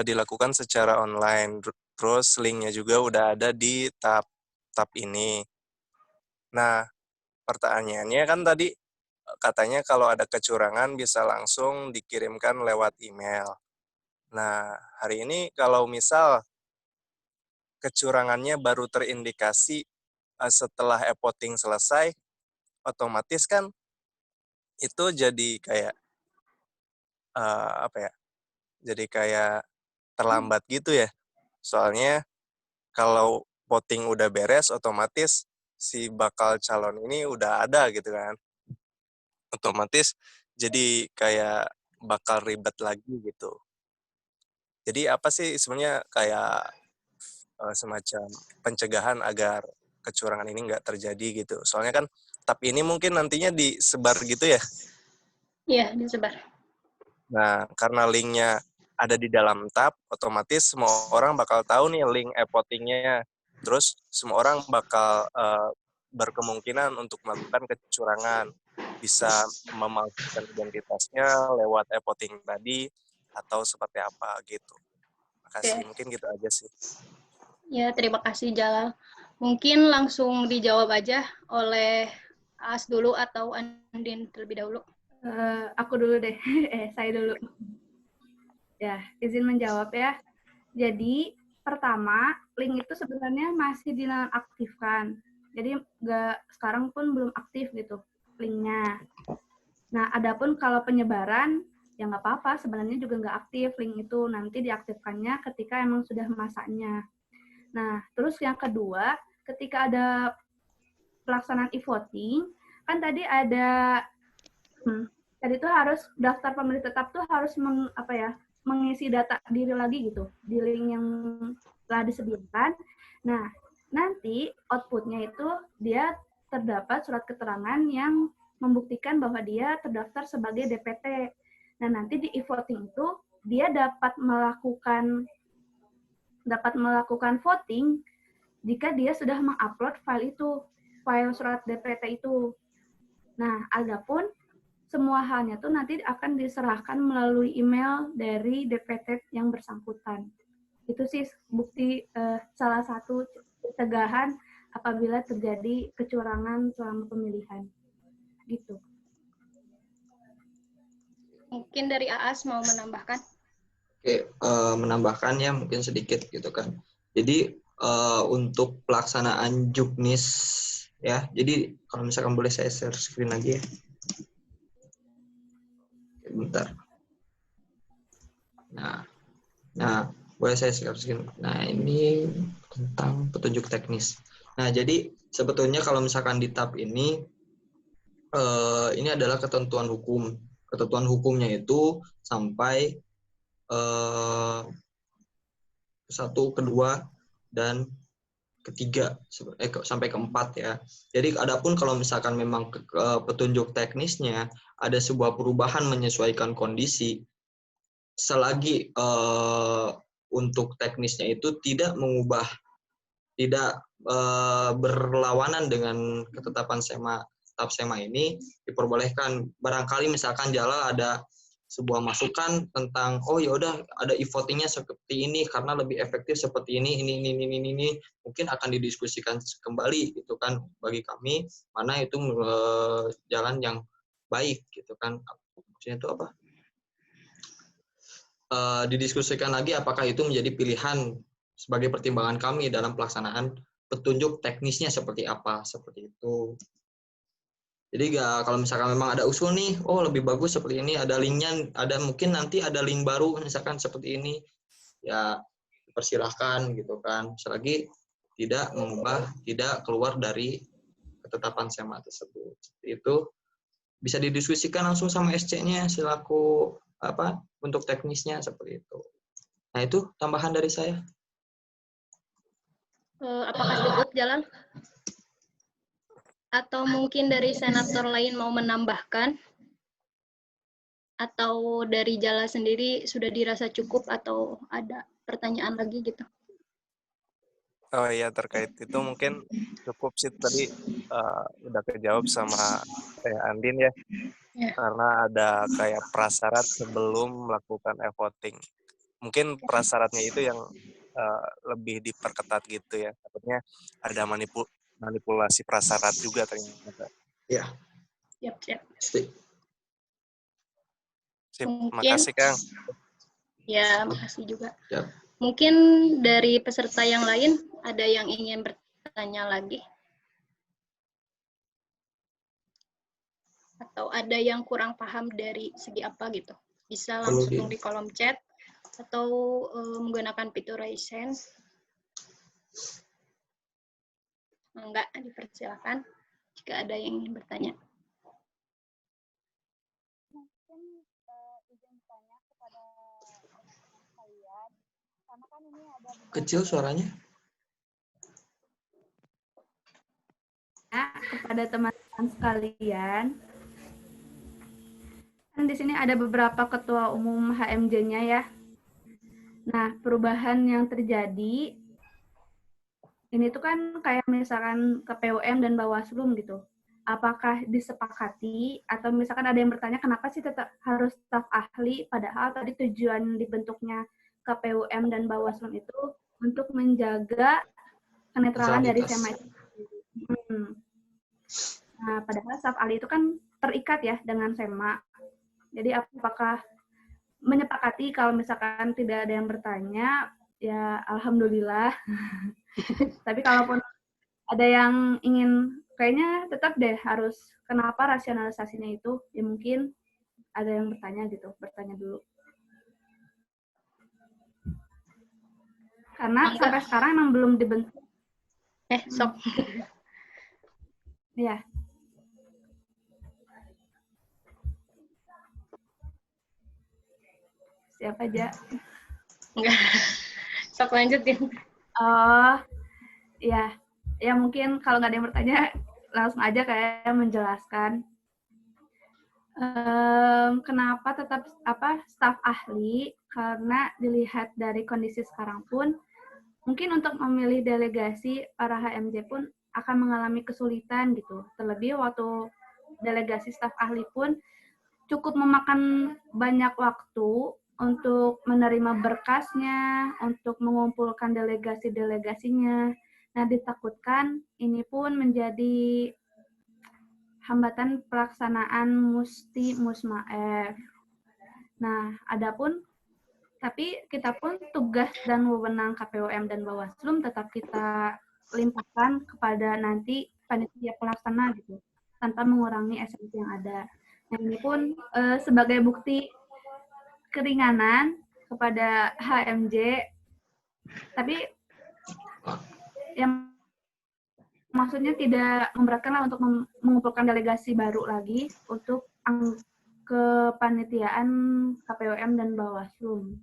dilakukan secara online, terus linknya juga udah ada di tab ini. Nah, pertanyaannya kan tadi katanya kalau ada kecurangan bisa langsung dikirimkan lewat email. Nah, hari ini kalau misal kecurangannya baru terindikasi setelah e-voting selesai, otomatis kan itu jadi kayak jadi kayak terlambat gitu ya. Soalnya kalau voting udah beres, otomatis si bakal calon ini udah ada gitu kan. Otomatis jadi kayak bakal ribet lagi gitu. Jadi apa sih sebenarnya kayak semacam pencegahan agar kecurangan ini nggak terjadi gitu. Soalnya kan tab ini mungkin nantinya disebar gitu ya. Iya, disebar. Nah, karena linknya ada di dalam tab, otomatis semua orang bakal tahu nih link e-votingnya. Terus semua orang bakal berkemungkinan untuk melakukan kecurangan. Bisa memalsukan identitasnya lewat e-voting tadi, atau seperti apa gitu. Makasih, mungkin gitu aja sih. Ya, terima kasih Jalal. Mungkin langsung dijawab aja oleh As dulu atau Andin terlebih dahulu. Aku dulu deh, saya dulu. Ya, izin menjawab ya. Jadi, pertama, link itu sebenarnya masih dinonaktifkan. Jadi, sekarang pun belum aktif gitu linknya. Nah, adapun kalau penyebaran, ya nggak apa-apa, sebenarnya juga nggak aktif link itu. Nanti diaktifkannya ketika emang sudah masanya. Nah, terus yang kedua, ketika ada pelaksanaan e-voting, kan tadi ada tadi itu harus daftar pemilih tetap tuh harus mengisi data diri lagi gitu di link yang telah disediakan. Nah, nanti outputnya itu dia terdapat surat keterangan yang membuktikan bahwa dia terdaftar sebagai DPT. Nah, nanti di e-voting itu dia dapat melakukan voting jika dia sudah mengupload file itu, file surat DPT itu. Nah, adapun semua halnya tuh nanti akan diserahkan melalui email dari DPT yang bersangkutan. Itu sih bukti salah satu pencegahan apabila terjadi kecurangan selama pemilihan. Gitu. Mungkin dari AAS mau menambahkan? Oke, menambahkan ya mungkin sedikit gitu kan. Jadi untuk pelaksanaan Juknis ya, jadi kalau misalkan boleh saya share screen lagi ya. Oke, bentar. Nah, boleh saya share screen. Nah, ini tentang petunjuk teknis. Nah, jadi sebetulnya kalau misalkan di tab ini adalah ketentuan hukum. Ketentuan hukumnya itu sampai 1, kedua, dan ketiga sampai keempat ya. Jadi adapun kalau misalkan memang petunjuk teknisnya ada sebuah perubahan menyesuaikan kondisi, selagi untuk teknisnya itu tidak berlawanan dengan ketetapan tab SEMA ini, diperbolehkan. Barangkali misalkan Jalal ada sebuah masukan tentang ya udah ada e-votingnya seperti ini karena lebih efektif seperti ini mungkin akan didiskusikan kembali gitu kan bagi kami mana itu jalan yang baik gitu kan. Maksudnya itu apa? Didiskusikan lagi apakah itu menjadi pilihan sebagai pertimbangan kami dalam pelaksanaan petunjuk teknisnya seperti apa, seperti itu. Jadi kalau misalkan memang ada usul nih, lebih bagus seperti ini, ada linknya, mungkin nanti ada link baru misalkan seperti ini, ya dipersilahkan gitu kan. Selagi tidak keluar dari ketetapan SEMA tersebut. Seperti itu bisa didiskusikan langsung sama SC-nya selaku untuk teknisnya seperti itu. Nah, itu tambahan dari saya. Apakah cukup, Jalan? Atau mungkin dari senator lain mau menambahkan? Atau dari Jala sendiri sudah dirasa cukup atau ada pertanyaan lagi gitu? Oh iya, terkait itu mungkin cukup sih tadi udah kejawab sama Andin ya. Karena ada kayak prasyarat sebelum melakukan e-voting. Mungkin prasyaratnya itu yang lebih diperketat gitu ya. Takutnya ada manipulasi prasyarat juga ternyata. Iya. Siap. Makasih, Kang. Ya, makasih juga. Yep. Mungkin dari peserta yang lain ada yang ingin bertanya lagi? Atau ada yang kurang paham dari segi apa gitu? Bisa langsung di kolom chat atau menggunakan fitur raise hand. Enggak, dipersilakan jika ada yang ingin bertanya. Mungkin izin bertanya kepada kalian, karena kan ini ada kecil suaranya. Kepada teman-teman sekalian, kan di sini ada beberapa ketua umum HMJ-nya ya. Nah, perubahan yang terjadi ini tuh kan kayak misalkan KPUM dan Bawaslu gitu. Apakah disepakati atau misalkan ada yang bertanya kenapa sih tetap harus staf ahli padahal tadi tujuan dibentuknya KPUM dan Bawaslu itu untuk menjaga kenetralan dari SEMA itu. Nah, padahal staf ahli itu kan terikat ya dengan SEMA. Jadi apakah menyepakati kalau misalkan tidak ada yang bertanya, ya alhamdulillah. Tapi kalaupun ada yang ingin, kayaknya tetap deh harus, kenapa rasionalisasinya itu, ya mungkin ada yang bertanya gitu, bertanya dulu. Karena sampai sekarang emang belum dibentuk. Sok. Iya. Siapa aja? Enggak. Sok lanjutin. Ya mungkin kalau nggak ada yang bertanya, langsung aja kayak menjelaskan. Kenapa tetap staf ahli? Karena dilihat dari kondisi sekarang pun, mungkin untuk memilih delegasi para HMJ pun akan mengalami kesulitan gitu. Terlebih waktu delegasi staf ahli pun cukup memakan banyak waktu untuk menerima berkasnya, untuk mengumpulkan delegasi-delegasinya. Nah, ditakutkan ini pun menjadi hambatan pelaksanaan Musti Musma-F. Nah, tapi kita pun tugas dan wewenang KPUM dan Bawaslu tetap kita limpahkan kepada nanti panitia pelaksana gitu, tanpa mengurangi esensi yang ada. Nah, ini pun sebagai bukti keringanan kepada HMJ, tapi yang maksudnya tidak memberatkan lah untuk mengumpulkan delegasi baru lagi untuk kepanitiaan KPUM dan Bawaslu.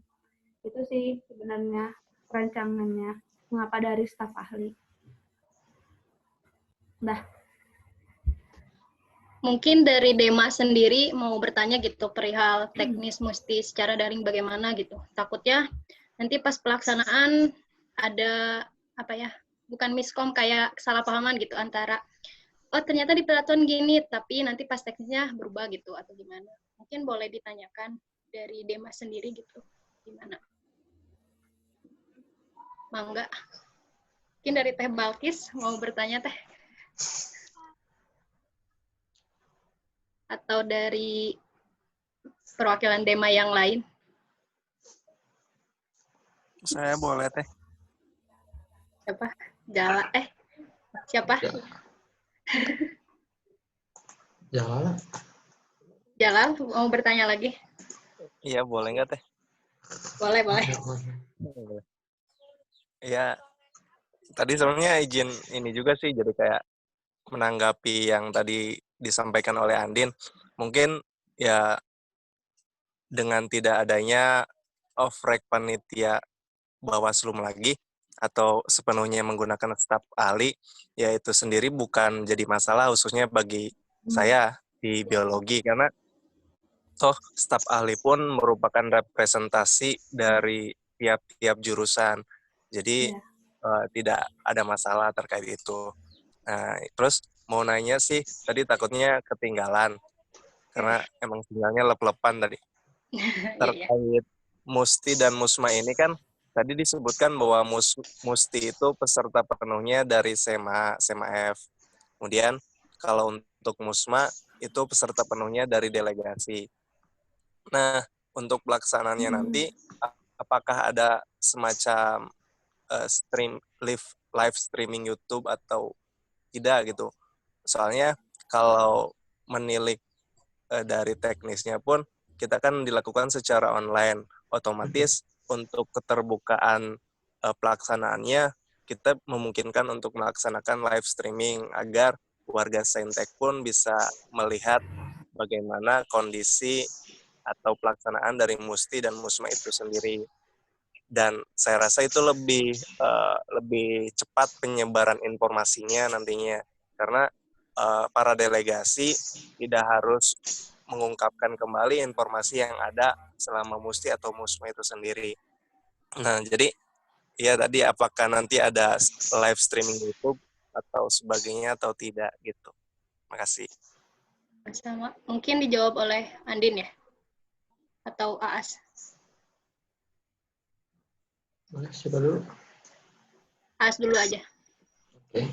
Itu sih sebenarnya rancangannya, mengapa dari staf ahli. Udah. Mungkin dari Dema sendiri mau bertanya gitu perihal teknis Musti secara daring bagaimana gitu. Takutnya nanti pas pelaksanaan ada bukan miskom kayak kesalahpahaman gitu antara ternyata di peraturan gini tapi nanti pas teknisnya berubah gitu atau gimana. Mungkin boleh ditanyakan dari Dema sendiri gitu. Gimana? Mangga. Mungkin dari Teh Balkis mau bertanya Teh. Atau dari perwakilan Dema yang lain? Saya boleh, Teh. Siapa? Siapa? Jalal, mau bertanya lagi? Iya, boleh nggak, Teh? Boleh. Iya, tadi sebenarnya izin ini juga sih, jadi kayak menanggapi yang tadi disampaikan oleh Andin. Mungkin ya dengan tidak adanya off-rec panitia Bawaslu lagi, atau sepenuhnya menggunakan staf ahli, ya itu sendiri bukan jadi masalah khususnya bagi saya di biologi, karena toh staf ahli pun merupakan representasi dari tiap-tiap jurusan. Jadi tidak ada masalah terkait itu. Nah, terus mau nanya sih, tadi takutnya ketinggalan, karena emang sinyalnya lep-lepan tadi. Terkait Musti dan Musma ini kan, tadi disebutkan bahwa Musti itu peserta penuhnya dari SMA F. Kemudian kalau untuk Musma itu peserta penuhnya dari delegasi. Nah, untuk pelaksanaannya nanti, apakah ada semacam live streaming YouTube atau tidak gitu? Soalnya kalau menilik dari teknisnya pun, kita kan dilakukan secara online. Otomatis untuk keterbukaan pelaksanaannya, kita memungkinkan untuk melaksanakan live streaming agar warga Saintek pun bisa melihat bagaimana kondisi atau pelaksanaan dari Musti dan Musma itu sendiri. Dan saya rasa itu lebih cepat penyebaran informasinya nantinya, karena para delegasi tidak harus mengungkapkan kembali informasi yang ada selama Musti atau Musma itu sendiri. Nah, jadi ya tadi apakah nanti ada live streaming YouTube atau sebagainya atau tidak gitu. Makasih. Sama. Mungkin dijawab oleh Andin ya? Atau Aas? Boleh, siapa dulu? Aas dulu aja. Oke.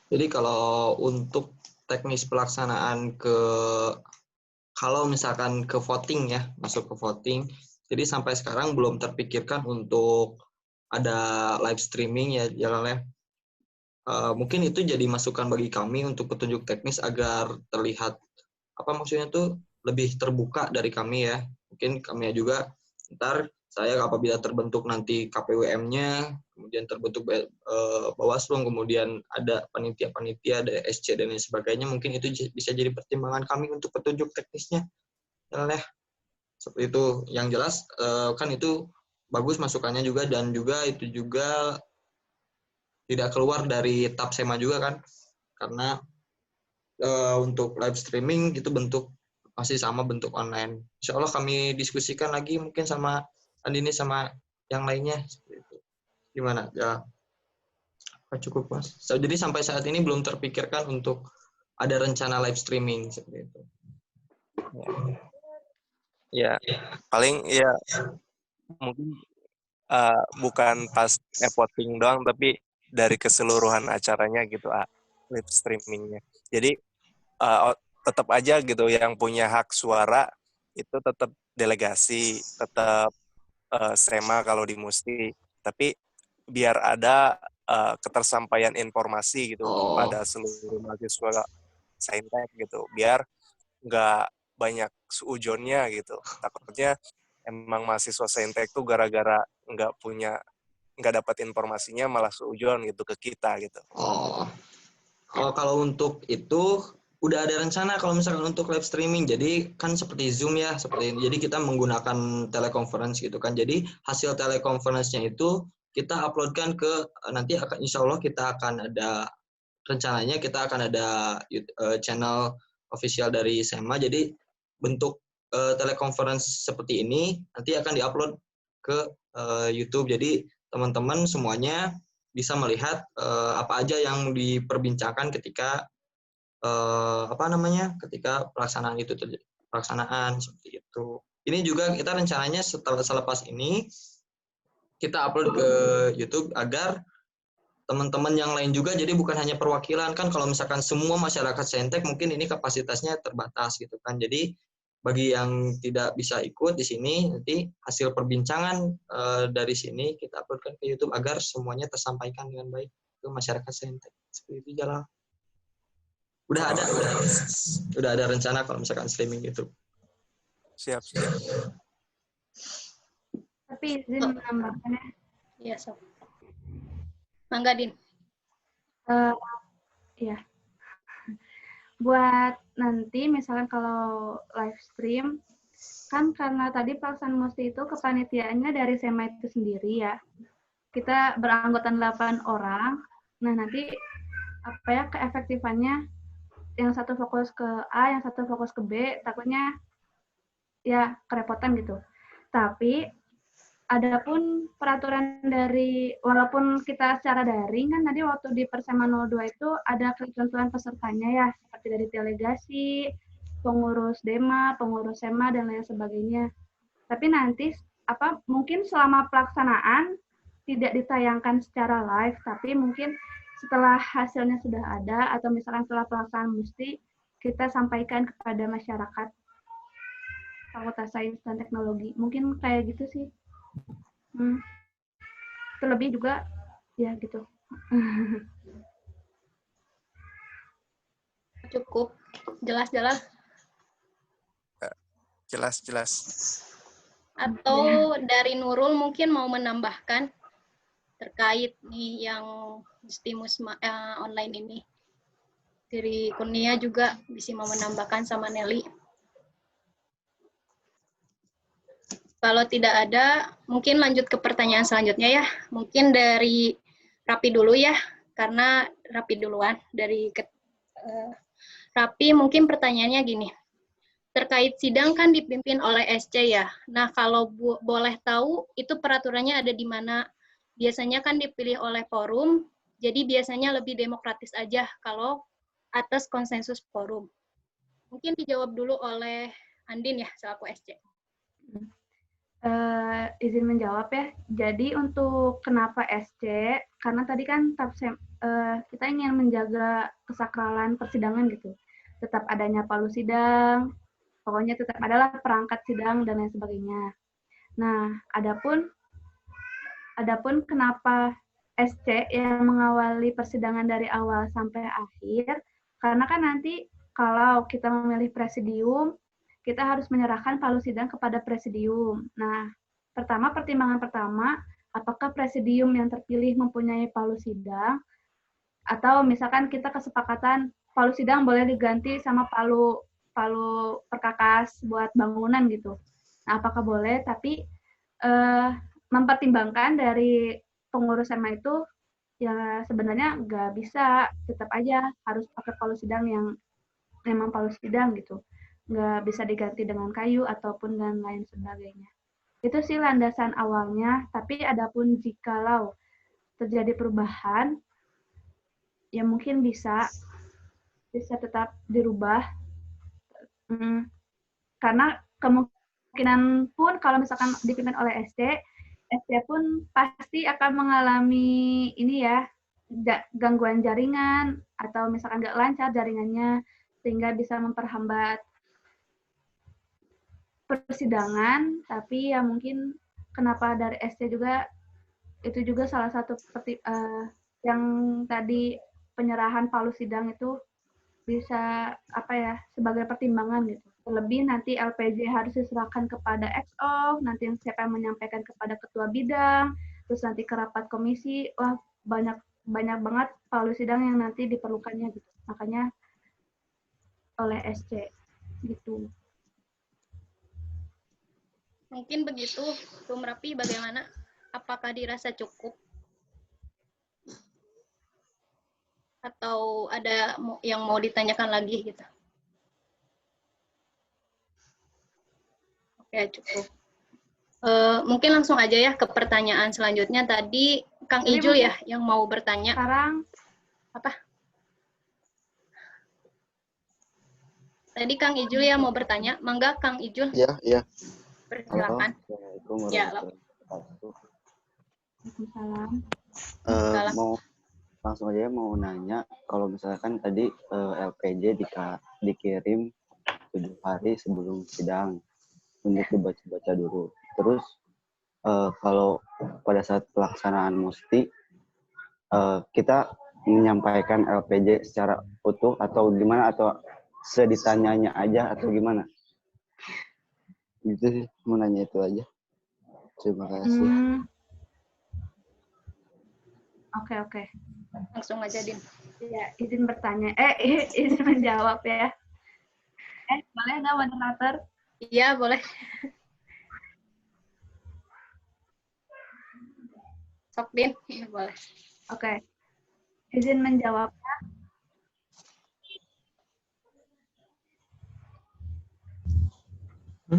Jadi kalau untuk teknis pelaksanaan kalau misalkan ke voting ya, masuk ke voting, jadi sampai sekarang belum terpikirkan untuk ada live streaming ya, jalannya. Mungkin itu jadi masukan bagi kami untuk petunjuk teknis agar terlihat maksudnya tuh lebih terbuka dari kami ya. Mungkin kami juga ntar saya apabila terbentuk nanti KPUM-nya, kemudian terbentuk Bawaslu, kemudian ada panitia-panitia, ada SC dan lain sebagainya, mungkin itu bisa jadi pertimbangan kami untuk petunjuk teknisnya. Ya, seperti itu. Yang jelas kan itu bagus masukannya juga, dan juga itu juga tidak keluar dari tab SEMA juga kan, karena untuk live streaming itu bentuk masih sama bentuk online. Insya Allah kami diskusikan lagi mungkin sama Andini sama yang lainnya. Gimana? Ya, cukup Mas. Jadi sampai saat ini belum terpikirkan untuk ada rencana live streaming seperti itu. Ya, paling ya mungkin bukan pas voting doang, tapi dari keseluruhan acaranya gitu, live streamingnya. Jadi tetap aja gitu yang punya hak suara itu tetap delegasi, tetap SEMA kalau di Musti, tapi biar ada ketersampaian informasi gitu pada seluruh mahasiswa Saintek gitu, biar nggak banyak seujonnya gitu. Takutnya emang mahasiswa Saintek tuh gara-gara nggak dapat informasinya malah seujon gitu ke kita gitu. Kalau untuk itu udah ada rencana kalau misalkan untuk live streaming. Jadi kan seperti Zoom ya, seperti ini. Jadi kita menggunakan teleconference gitu kan. Jadi hasil teleconference-nya itu kita uploadkan ke nanti akan insya Allah kita akan ada rencananya kita akan ada channel official dari SEMA. Jadi bentuk teleconference seperti ini nanti akan diupload ke YouTube. Jadi teman-teman semuanya bisa melihat apa aja yang diperbincangkan ketika ketika pelaksanaan itu pelaksanaan seperti itu. Ini juga kita rencananya selepas ini kita upload ke YouTube agar teman-teman yang lain juga, jadi bukan hanya perwakilan kan, kalau misalkan semua masyarakat Saintek mungkin ini kapasitasnya terbatas gitu kan. Jadi bagi yang tidak bisa ikut di sini, nanti hasil perbincangan dari sini kita uploadkan ke YouTube agar semuanya tersampaikan dengan baik ke masyarakat Saintek. Seperti itu jalan. Udah ada rencana kalau misalkan streaming YouTube. Siap. Tapi izin menambahkan ya. Iya, Sob. Mangga, Din. Ya. Buat nanti misalkan kalau live stream, kan karena tadi pelaksanaan Musti itu kepanitiaannya dari SEMA itu sendiri ya. Kita beranggotakan 8 orang. Nah, nanti keefektifannya yang satu fokus ke A, yang satu fokus ke B, takutnya ya kerepotan gitu. Tapi adapun peraturan dari, walaupun kita secara daring kan tadi waktu di Persema 02 itu ada ketentuan pesertanya ya, seperti dari delegasi, pengurus DEMA, pengurus SEMA, dan lain sebagainya. Tapi nanti mungkin selama pelaksanaan tidak ditayangkan secara live, tapi mungkin setelah hasilnya sudah ada, atau misalkan setelah pelaksanaan Musti, kita sampaikan kepada masyarakat Fakultas Sains dan Teknologi. Mungkin kayak gitu sih. Terlebih juga, ya gitu. Cukup. Jelas-jelas. Jelas. Atau dari Nurul mungkin mau menambahkan terkait nih yang Mustimus online ini. Dari Kurnia juga bisa mau menambahkan sama Nelly. Kalau tidak ada, mungkin lanjut ke pertanyaan selanjutnya ya. Mungkin dari Rapi dulu ya, karena Rapi duluan. Dari Rapi mungkin pertanyaannya gini. Terkait sidang kan dipimpin oleh SC ya. Nah, kalau boleh tahu, itu peraturannya ada di mana? Biasanya kan dipilih oleh forum, jadi biasanya lebih demokratis aja kalau atas konsensus forum. Mungkin dijawab dulu oleh Andin ya, selaku SC. Izin menjawab ya. Jadi untuk kenapa SC, karena tadi kan kita ingin menjaga kesakralan persidangan gitu. Tetap adanya palu sidang, pokoknya tetap adalah perangkat sidang dan lain sebagainya. Nah, adapun kenapa SC yang mengawali persidangan dari awal sampai akhir, karena kan nanti kalau kita memilih presidium, kita harus menyerahkan palu sidang kepada presidium. Nah, pertimbangan pertama, apakah presidium yang terpilih mempunyai palu sidang, atau misalkan kita kesepakatan palu sidang boleh diganti sama palu perkakas buat bangunan gitu. Nah, apakah boleh? Tapi mempertimbangkan dari pengurus SEMA itu ya sebenarnya nggak bisa, tetap aja harus pakai palu sidang yang memang palu sidang gitu. Nggak bisa diganti dengan kayu ataupun dan lain sebagainya. Itu sih landasan awalnya, tapi adapun jikalau terjadi perubahan, ya mungkin bisa tetap dirubah. Karena kemungkinan pun kalau misalkan dipimpin oleh SD pun pasti akan mengalami ini ya, gangguan jaringan atau misalkan nggak lancar jaringannya sehingga bisa memperhambat persidangan. Tapi ya mungkin kenapa dari SD juga itu juga salah satu yang tadi penyerahan palu sidang itu bisa apa ya sebagai pertimbangan gitu. Terlebih nanti LPJ harus diserahkan kepada XO, nanti siapa yang menyampaikan kepada ketua bidang, terus nanti ke rapat komisi, wah banyak banget palu sidang yang nanti diperlukannya gitu. Makanya oleh SC gitu. Mungkin begitu, Bung Rapi, bagaimana? Apakah dirasa cukup? Atau ada yang mau ditanyakan lagi gitu? Oke, cukup. Mungkin langsung aja ya ke pertanyaan selanjutnya. Tadi Kang Ijul ya yang mau bertanya. Sekarang apa? Tadi Kang Ijul ya mau bertanya. Mangga Kang Ijul. Iya. Persilakan. Ya, Waalaikumsalam. Mau langsung aja mau nanya, kalau misalkan tadi LPJ dikirim 7 hari sebelum sidang untuk dibaca-baca dulu. Terus kalau pada saat pelaksanaan musti kita menyampaikan LPJ secara utuh atau gimana, atau seditanyanya aja atau gimana? Gitu sih, mau nanya itu aja. Terima kasih. Oke. Langsung aja, Din. Ya, izin bertanya. Izin menjawab ya. Boleh nggak moderator? Iya, boleh. Sok, Din. Iya, boleh. Oke. Izin menjawabnya.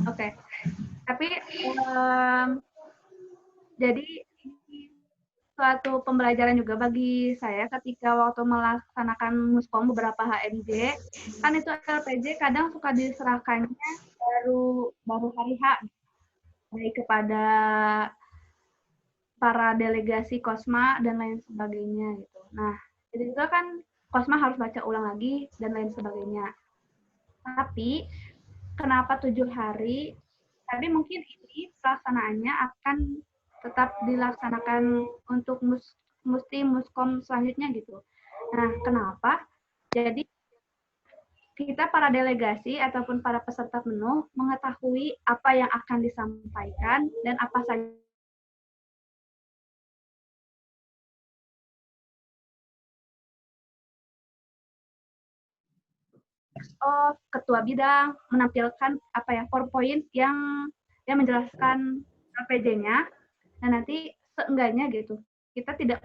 Oke. Tapi jadi suatu pembelajaran juga bagi saya ketika waktu melaksanakan muskom beberapa HMJ, kan itu LPJ kadang suka diserahkannya baru hari H, baik kepada para delegasi Kosma dan lain sebagainya gitu. Nah, jadi itu kan Kosma harus baca ulang lagi dan lain sebagainya. Tapi kenapa 7 hari? Tapi mungkin ini pelaksanaannya akan tetap dilaksanakan untuk muskom selanjutnya gitu. Nah, kenapa? Jadi kita para delegasi ataupun para peserta penuh mengetahui apa yang akan disampaikan dan apa saja ketua bidang menampilkan apa ya PowerPoint yang menjelaskan LPJ-nya. Nah, nanti seenggaknya gitu. Kita tidak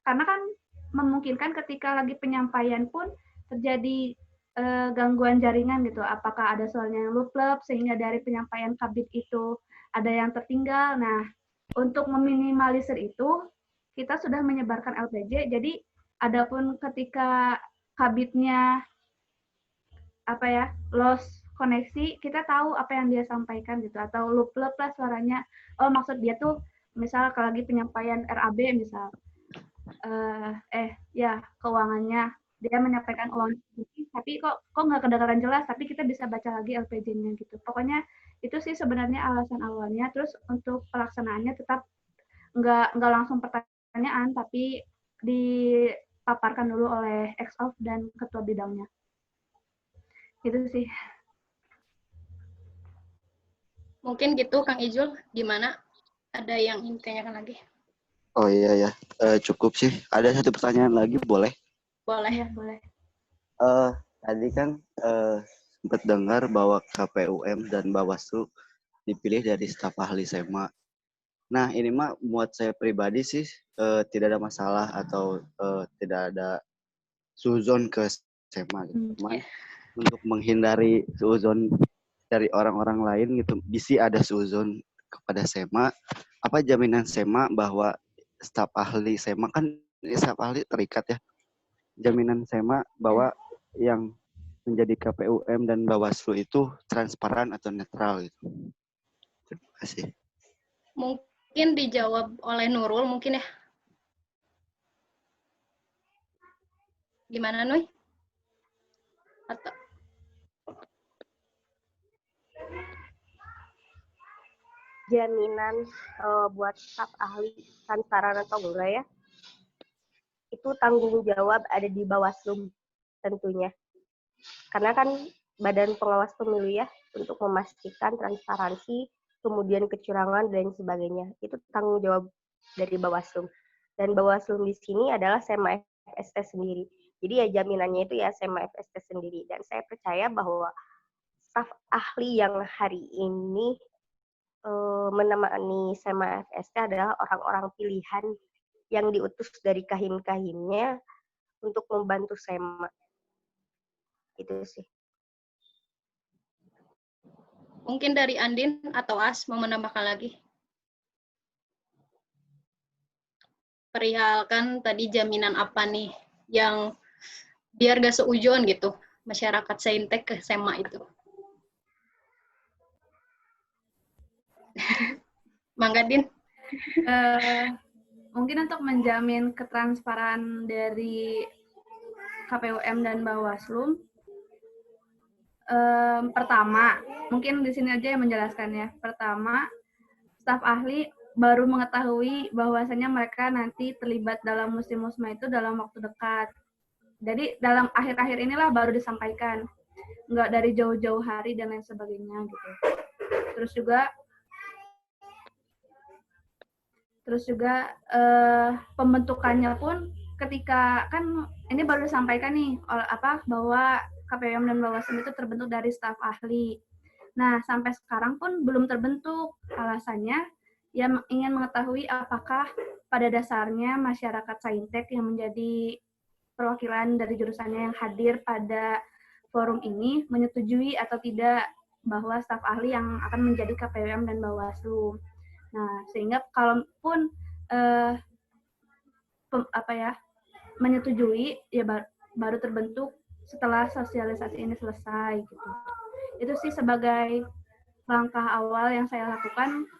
karena kan memungkinkan ketika lagi penyampaian pun terjadi gangguan jaringan gitu. Apakah ada soalnya yang luplep sehingga dari penyampaian kabit itu ada yang tertinggal. Nah, untuk meminimalisir itu kita sudah menyebarkan LPJ. Jadi adapun ketika kabitnya loss koneksi, kita tahu apa yang dia sampaikan gitu, atau luplep lah suaranya. Oh, maksud dia tuh misal kalau lagi penyampaian RAB misal keuangannya dia menyampaikan uang tapi kok nggak kedengaran jelas, tapi kita bisa baca lagi LPJ-nya gitu. Pokoknya itu sih sebenarnya alasan awalnya. Terus untuk pelaksanaannya tetap nggak langsung pertanyaan, tapi dipaparkan dulu oleh ex-off dan ketua bidangnya. Itu sih. Mungkin gitu, Kang Ijul. Gimana? Ada yang ingin ditanyakan lagi? Oh iya ya, cukup sih. Ada satu pertanyaan lagi, boleh? Boleh. Ya, boleh. Tadi kan sempat dengar bahwa KPUM dan Bawaslu dipilih dari staf ahli SEMA. Nah, ini mah buat saya pribadi sih tidak ada masalah atau tidak ada suzon ke SMA gitu. Cuman untuk menghindari suzon dari orang-orang lain gitu, bisa ada suzon kepada SMA, apa jaminan SMA bahwa staf ahli SMA kan staf ahli terikat ya. Jaminan SMA bahwa yang menjadi KPUM dan Bawaslu itu transparan atau netral gitu. Terima kasih. Mungkin dijawab oleh Nurul mungkin ya. Gimana Nuy? Atau jaminan buat staf ahli transparan atau enggak ya? Itu tanggung jawab ada di Bawaslu tentunya. Karena kan Badan Pengawas Pemilu ya, untuk memastikan transparansi, kemudian kecurangan dan sebagainya. Itu tanggung jawab dari Bawaslu. Dan Bawaslu di sini adalah SEMA FST sendiri. Jadi ya jaminannya itu ya SEMA FST sendiri. Dan saya percaya bahwa staf ahli yang hari ini menemani SEMA FST adalah orang-orang pilihan yang diutus dari kahim-kahimnya untuk membantu SEMA. Itu sih. mungkin dari Andin atau As mau menambahkan lagi? Perihal kan tadi jaminan apa nih yang biar gak seujon gitu masyarakat Saintek ke SEMA itu. Mangga Din. Mungkin untuk menjamin ketransparan dari KPUM dan Bawaslu, pertama, mungkin di sini aja yang menjelaskan ya. Pertama, staf ahli baru mengetahui bahwasannya mereka nanti terlibat dalam Muslimusma itu dalam waktu dekat. Jadi dalam akhir-akhir inilah baru disampaikan, nggak dari jauh-jauh hari dan lain sebagainya gitu. Terus juga pembentukannya pun ketika kan ini baru disampaikan nih bahwa KPUM dan Bawaslu itu terbentuk dari staf ahli. Nah, sampai sekarang pun belum terbentuk. Alasannya yang ingin mengetahui apakah pada dasarnya masyarakat Saintek yang menjadi perwakilan dari jurusannya yang hadir pada forum ini menyetujui atau tidak bahwa staf ahli yang akan menjadi KPUM dan Bawaslu. Nah, sehingga kalaupun menyetujui ya baru terbentuk setelah sosialisasi ini selesai gitu. Itu sih sebagai langkah awal yang saya lakukan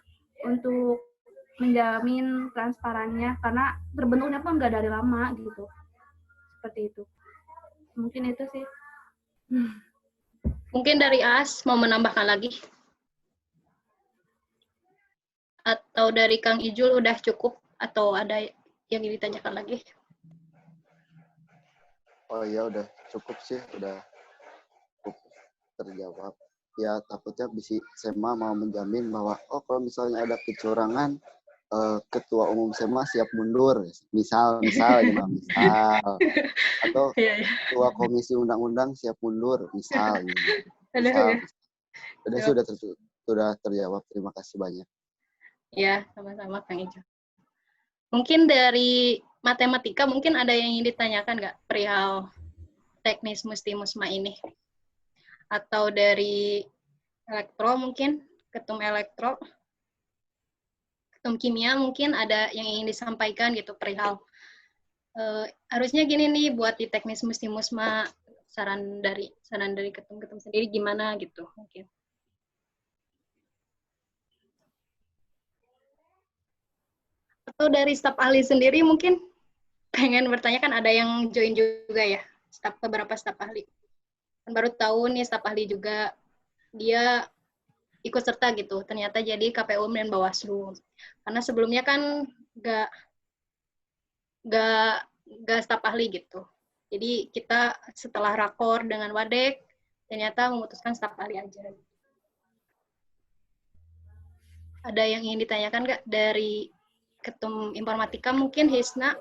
untuk menjamin transparannya karena terbentuknya pun nggak dari lama gitu. Seperti itu. Mungkin itu sih. Mungkin dari As mau menambahkan lagi? Atau dari Kang Ijul udah cukup atau ada yang ditanyakan lagi? Oh iya udah cukup sih, udah cukup terjawab. Ya takutnya bisa SEMA mau menjamin bahwa kalau misalnya ada kecurangan ketua umum SEMA siap mundur, misal aja misal, atau ketua komisi undang-undang siap mundur, misal. Sudah terjawab. Terima kasih banyak. Ya, sama-sama Kang Ijo. Mungkin dari matematika mungkin ada yang ingin ditanyakan nggak perihal teknis Mustimusma ini? Atau dari elektro mungkin, ketum elektro, ketum kimia mungkin ada yang ingin disampaikan gitu perihal harusnya gini nih buat di teknis Mustimusma, saran dari ketum-ketum sendiri gimana gitu mungkin. Atau dari staf ahli sendiri mungkin pengen bertanya, kan ada yang join juga ya, beberapa staf ahli. Kan baru tahu nih staf ahli juga dia ikut serta gitu, ternyata jadi KPUM dan Bawaslu. Karena sebelumnya kan nggak staf ahli gitu. Jadi kita setelah rakor dengan Wadek, ternyata memutuskan staf ahli aja. Ada yang ingin ditanyakan nggak dari ketum informatika mungkin Hisna?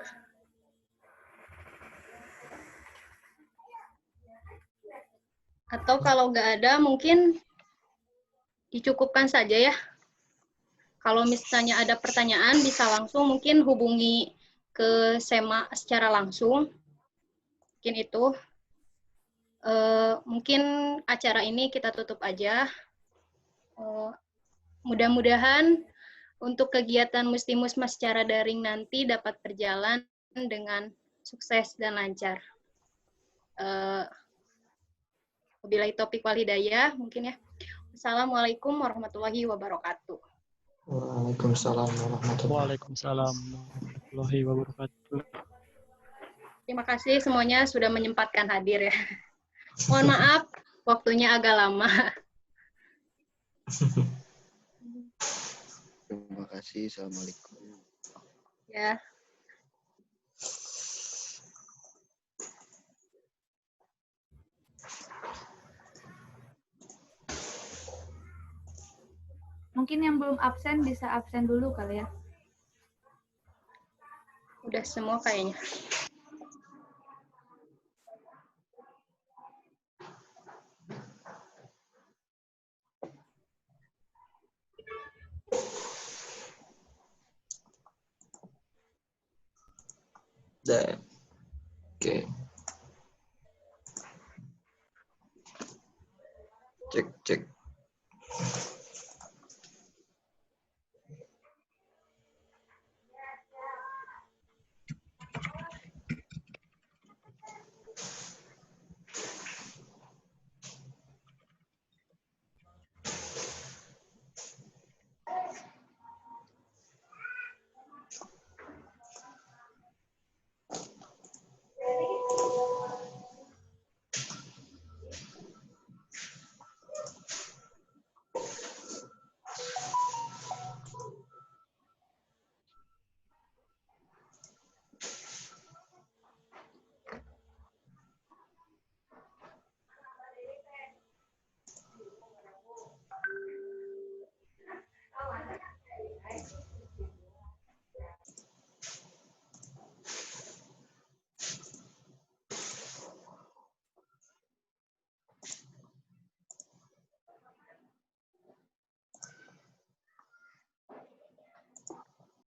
Atau kalau nggak ada mungkin dicukupkan saja ya. Kalau misalnya ada pertanyaan bisa langsung mungkin hubungi ke SEMA secara langsung. Mungkin itu. Mungkin acara ini kita tutup aja. Mudah-mudahan untuk kegiatan Mustimusma secara daring nanti dapat berjalan dengan sukses dan lancar. Wabillahi taufiq wal hidayah mungkin ya. Assalamualaikum warahmatullahi wabarakatuh. Waalaikumsalam warahmatullahi wabarakatuh. Terima kasih semuanya sudah menyempatkan hadir ya. Mohon maaf, waktunya agak lama. Terima kasih. Assalamualaikum. Ya. Mungkin yang belum absen bisa absen dulu kali ya. Udah semua kayaknya. Oke. Cek.